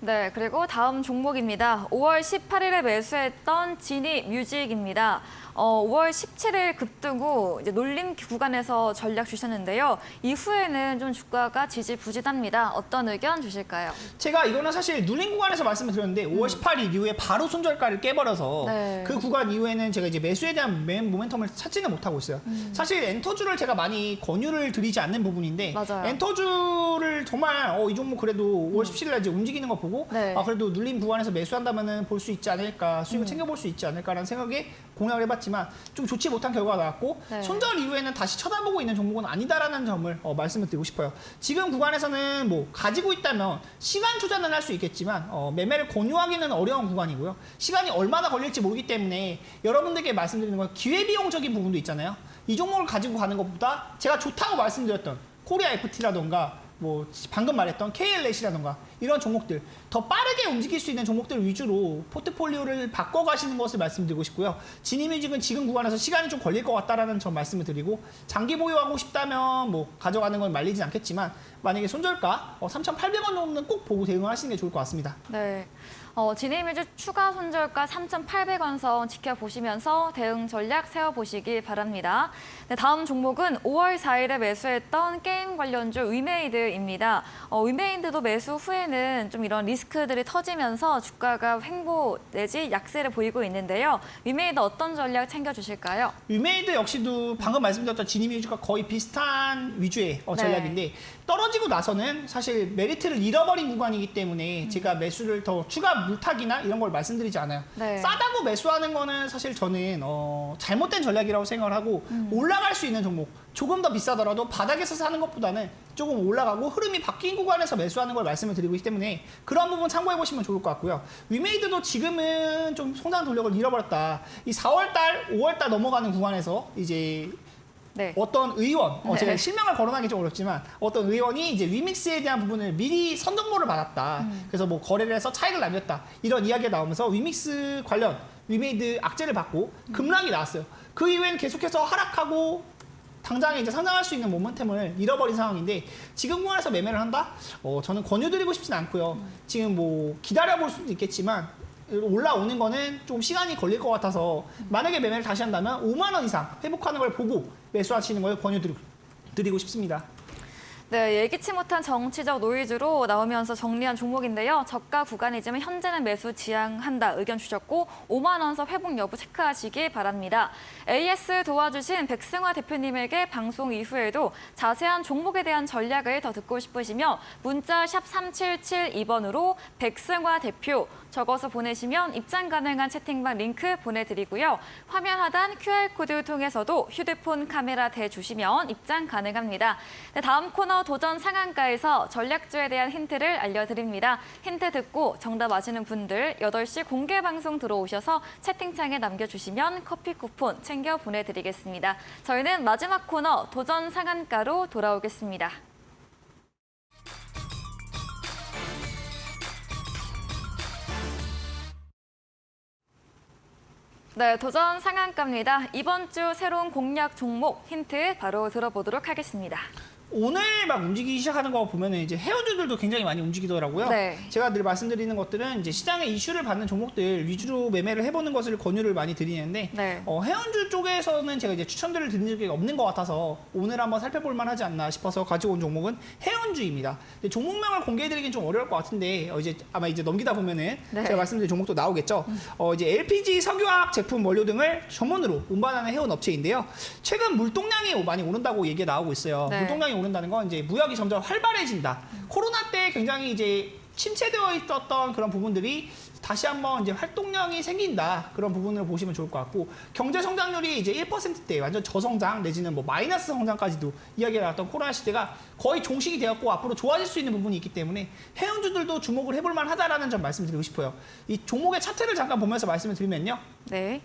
네, 그리고 다음 종목입니다. 5월 18일에 매수했던 지니뮤직입니다. 5월 17일 급등 후 이제 놀림 구간에서 전략 주셨는데요. 이후에는 좀 주가가 지지부진합니다. 어떤 의견 주실까요? 제가 이거는 사실 눌린 구간에서 말씀을 드렸는데 5월 18일 이후에 바로 손절가를 깨버려서 네. 그 구간 이후에는 제가 이제 매수에 대한 모멘텀을 찾지는 못하고 있어요. 사실 엔터주를 제가 많이 권유를 드리지 않는 부분인데 맞아요. 엔터주를 정말 이 종목 그래도 5월 17일 날 이제 움직이는 거 보고 네. 그래도 눌린 구간에서 매수한다면은 볼 수 있지 않을까 수익을 챙겨볼 수 있지 않을까라는 생각에 공략을 해봤지만 좀 좋지 못한 결과가 나왔고 네. 손절 이후에는 다시 쳐다보고 있는 종목은 아니다라는 점을 말씀을 드리고 싶어요. 지금 구간에서는 뭐 가지고 있다면 시간 투자는 할 수 있겠지만 매매를 권유하기는 어려운 구간이고요. 시간이 얼마나 걸릴지 모르기 때문에 여러분들께 말씀드리는 건 기회비용적인 부분도 있잖아요. 이 종목을 가지고 가는 것보다 제가 좋다고 말씀드렸던 코리아 FT라던가 뭐 방금 말했던 KL넷이라던가 이런 종목들 더 빠르게 움직일 수 있는 종목들 위주로 포트폴리오를 바꿔가시는 것을 말씀드리고 싶고요. 지니뮤직은 지금 구간에서 시간이 좀 걸릴 것 같다라는 점 말씀을 드리고 장기 보유하고 싶다면 뭐 가져가는 건 말리진 않겠지만 만약에 손절가 3,800원 정도는 꼭 보고 대응하시는 게 좋을 것 같습니다. 네. 지니뮤직 추가 손절가 3,800원 선 지켜보시면서 대응 전략 세워보시기 바랍니다. 네, 다음 종목은 5월 4일에 매수했던 게임 관련주 위메이드입니다. 위메이드도 매수 후에는 좀 이런 리스크들이 터지면서 주가가 횡보 내지 약세를 보이고 있는데요. 위메이드 어떤 전략 챙겨주실까요? 위메이드 역시도 방금 말씀드렸던 지니뮤직과 거의 비슷한 위주의 전략인데 떨어지고 나서는 사실 메리트를 잃어버린 구간이기 때문에 제가 매수를 더 추가 물타기나 이런 걸 말씀드리지 않아요. 네. 싸다고 매수하는 거는 사실 저는 잘못된 전략이라고 생각을 하고 올라갈 수 있는 종목 조금 더 비싸더라도 바닥에서 사는 것보다는 조금 올라가고 흐름이 바뀐 구간에서 매수하는 걸 말씀을 드리고 있기 때문에 그런 부분 참고해 보시면 좋을 것 같고요. 위메이드도 지금은 좀 성장 동력을 잃어버렸다. 이 4월달, 5월달 넘어가는 구간에서 이제 네. 어떤 의원, 네. 제가 실명을 거론하기 좀 어렵지만 어떤 의원이 이제 위믹스에 대한 부분을 미리 선정보를 받았다. 그래서 뭐 거래를 해서 차익을 남겼다. 이런 이야기가 나오면서 위믹스 관련 위메이드 악재를 받고 급락이 나왔어요. 그 이후에는 계속해서 하락하고 당장에 이제 상장할 수 있는 모멘텀을 잃어버린 상황인데 지금 구간에서 매매를 한다? 저는 권유드리고 싶진 않고요. 지금 뭐 기다려볼 수도 있겠지만 올라오는 거는 좀 시간이 걸릴 것 같아서 만약에 매매를 다시 한다면 5만 원 이상 회복하는 걸 보고 매수하시는 걸 권유드리고 싶습니다. 네, 예기치 못한 정치적 노이즈로 나오면서 정리한 종목인데요. 저가 구간이지만 현재는 매수 지향한다 의견 주셨고 5만 원선 회복 여부 체크하시기 바랍니다. AS 도와주신 백승화 대표님에게 방송 이후에도 자세한 종목에 대한 전략을 더 듣고 싶으시면 문자 샵 3772번으로 백승화 대표 적어서 보내시면 입장 가능한 채팅방 링크 보내드리고요. 화면 하단 QR코드 통해서도 휴대폰 카메라 대주시면 입장 가능합니다. 네, 다음 코너 도전 상한가에서 전략주에 대한 힌트를 알려드립니다. 힌트 듣고 정답 아시는 분들 8시 공개 방송 들어오셔서 채팅창에 남겨주시면 커피 쿠폰 챙겨 보내드리겠습니다. 저희는 마지막 코너 도전 상한가로 돌아오겠습니다. 네, 도전 상한가입니다. 이번 주 새로운 공략 종목 힌트 바로 들어보도록 하겠습니다. 오늘 막 움직이기 시작하는 거 보면은 이제 헤어주들도 굉장히 많이 움직이더라고요. 네. 제가 늘 말씀드리는 것들은 이제 시장의 이슈를 받는 종목들 위주로 매매를 해보는 것을 권유를 많이 드리는데 네. 헤어주 쪽에서는 제가 이제 추천들을 드린 적이 없는 것 같아서 오늘 한번 살펴볼 만하지 않나 싶어서 가지고 온 종목은 헤어주입니다. 근데 종목명을 공개해드리긴 좀 어려울 것 같은데 이제 아마 이제 넘기다 보면은 네. 제가 말씀드린 종목도 나오겠죠. 이제 LPG 석유화학 제품 원료 등을 전문으로 운반하는 해운 업체인데요. 최근 물동량이 많이 오른다고 얘기가 나오고 있어요. 네. 물동량이 오른다는 건 이제 무역이 점점 활발해진다. 코로나 때 굉장히 이제 침체되어 있었던 그런 부분들이 다시 한번 이제 활동량이 생긴다. 그런 부분을 보시면 좋을 것 같고 경제 성장률이 이제 1%대 완전 저성장 내지는 뭐 마이너스 성장까지도 이야기가 나왔던 코로나 시대가 거의 종식이 되었고 앞으로 좋아질 수 있는 부분이 있기 때문에 해운주들도 주목을 해볼 만하다라는 점 말씀드리고 싶어요. 이 종목의 차트를 잠깐 보면서 말씀을 드리면요. 네.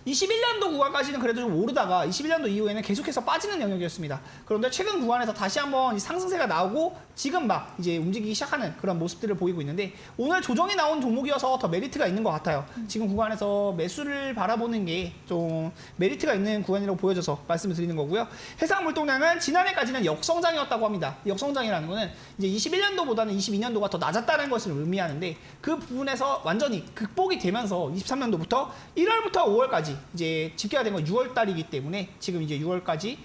21년도 구간까지는 그래도 좀 오르다가 21년도 이후에는 계속해서 빠지는 영역이었습니다. 그런데 최근 구간에서 다시 한번 상승세가 나오고 지금 막 이제 움직이기 시작하는 그런 모습들을 보이고 있는데 오늘 조정이 나온 종목이어서 더 메리트가 있는 것 같아요. 지금 구간에서 매수를 바라보는 게 좀 메리트가 있는 구간이라고 보여져서 말씀을 드리는 거고요. 해상 물동량은 지난해까지는 역성장이었다고 합니다. 역성장이라는 거는 이제 21년도보다는 22년도가 더 낮았다는 것을 의미하는데 그 부분에서 완전히 극복이 되면서 23년도부터 1월부터 5월까지 이제 집계가 된 건 6월 달이기 때문에 지금 이제 6월까지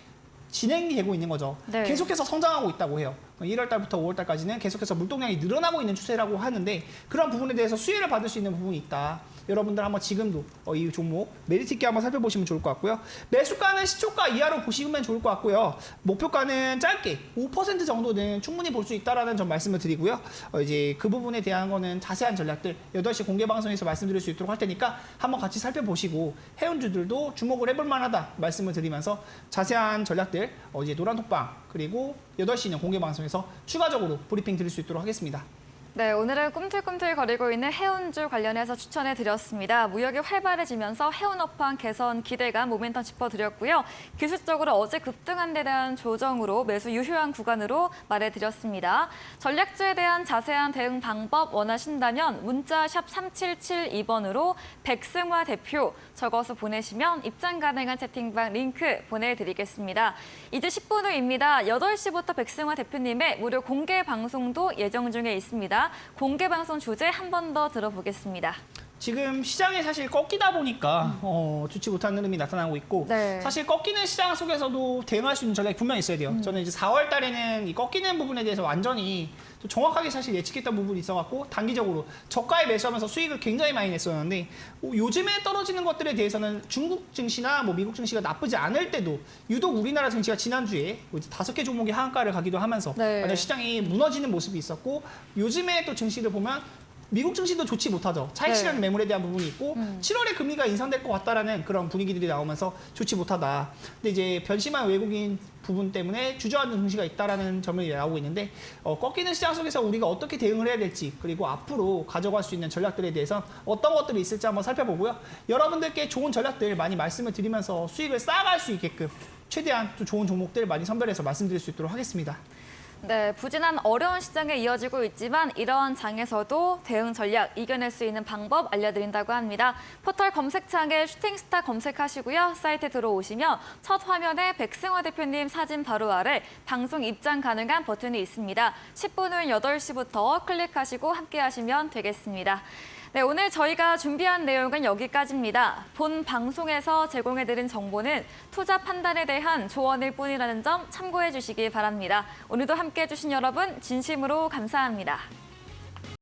진행이 되고 있는 거죠. 네. 계속해서 성장하고 있다고 해요. 1월 달부터 5월 달까지는 계속해서 물동량이 늘어나고 있는 추세라고 하는데 그런 부분에 대해서 수혜를 받을 수 있는 부분이 있다. 여러분들 한번 지금도 이 종목 메리트 있게 한번 살펴보시면 좋을 것 같고요. 매수가는 시초가 이하로 보시면 좋을 것 같고요. 목표가는 짧게 5% 정도는 충분히 볼 수 있다라는 점 말씀을 드리고요. 이제 그 부분에 대한 거는 자세한 전략들 8시 공개 방송에서 말씀드릴 수 있도록 할 테니까 한번 같이 살펴보시고 해운주들도 주목을 해볼 만하다 말씀을 드리면서 자세한 전략들 이제 노란톡방 그리고 8시는 공개 방송에서 추가적으로 브리핑 드릴 수 있도록 하겠습니다. 네, 오늘은 꿈틀꿈틀 거리고 있는 해운주 관련해서 추천해드렸습니다. 무역이 활발해지면서 해운 업황 개선 기대감 모멘텀 짚어드렸고요. 기술적으로 어제 급등한 데 대한 조정으로 매수 유효한 구간으로 말해드렸습니다. 전략주에 대한 자세한 대응 방법 원하신다면 문자 샵 3772번으로 백승화 대표 적어서 보내시면 입장 가능한 채팅방 링크 보내드리겠습니다. 이제 10분 후입니다. 8시부터 백승화 대표님의 무료 공개 방송도 예정 중에 있습니다. 공개 방송 주제 한 번 더 들어보겠습니다. 지금 시장이 사실 꺾이다 보니까 좋지 못한 흐름이 나타나고 있고 네. 사실 꺾이는 시장 속에서도 대응할 수 있는 전략이 분명히 있어야 돼요. 저는 이제 4월 달에는 이 꺾이는 부분에 대해서 완전히 좀 정확하게 사실 예측했던 부분이 있어갖고 단기적으로 저가에 매수하면서 수익을 굉장히 많이 냈었는데 요즘에 떨어지는 것들에 대해서는 중국 증시나 뭐 미국 증시가 나쁘지 않을 때도 유독 우리나라 증시가 지난주에 5개 종목이 하한가를 가기도 하면서 네. 완전 시장이 무너지는 모습이 있었고 요즘에 또 증시를 보면 미국 증시도 좋지 못하죠. 차익 실현 네. 매물에 대한 부분이 있고 7월에 금리가 인상될 것 같다라는 그런 분위기들이 나오면서 좋지 못하다. 근데 이제 변심한 외국인 부분 때문에 주저하는 증시가 있다라는 점을 나오고 있는데 꺾이는 시장 속에서 우리가 어떻게 대응을 해야 될지 그리고 앞으로 가져갈 수 있는 전략들에 대해서 어떤 것들이 있을지 한번 살펴보고요. 여러분들께 좋은 전략들 많이 말씀을 드리면서 수익을 쌓아갈 수 있게끔 최대한 또 좋은 종목들 많이 선별해서 말씀드릴 수 있도록 하겠습니다. 네, 부진한 어려운 시장에 이어지고 있지만 이런 장에서도 대응 전략 이겨낼 수 있는 방법 알려드린다고 합니다. 포털 검색창에 슈팅스타 검색하시고요. 사이트에 들어오시면 첫 화면에 백승화 대표님 사진 바로 아래 방송 입장 가능한 버튼이 있습니다. 10분 후 8시부터 클릭하시고 함께 하시면 되겠습니다. 네, 오늘 저희가 준비한 내용은 여기까지입니다. 본 방송에서 제공해드린 정보는 투자 판단에 대한 조언일 뿐이라는 점 참고해 주시기 바랍니다. 오늘도 함께해 주신 여러분 진심으로 감사합니다.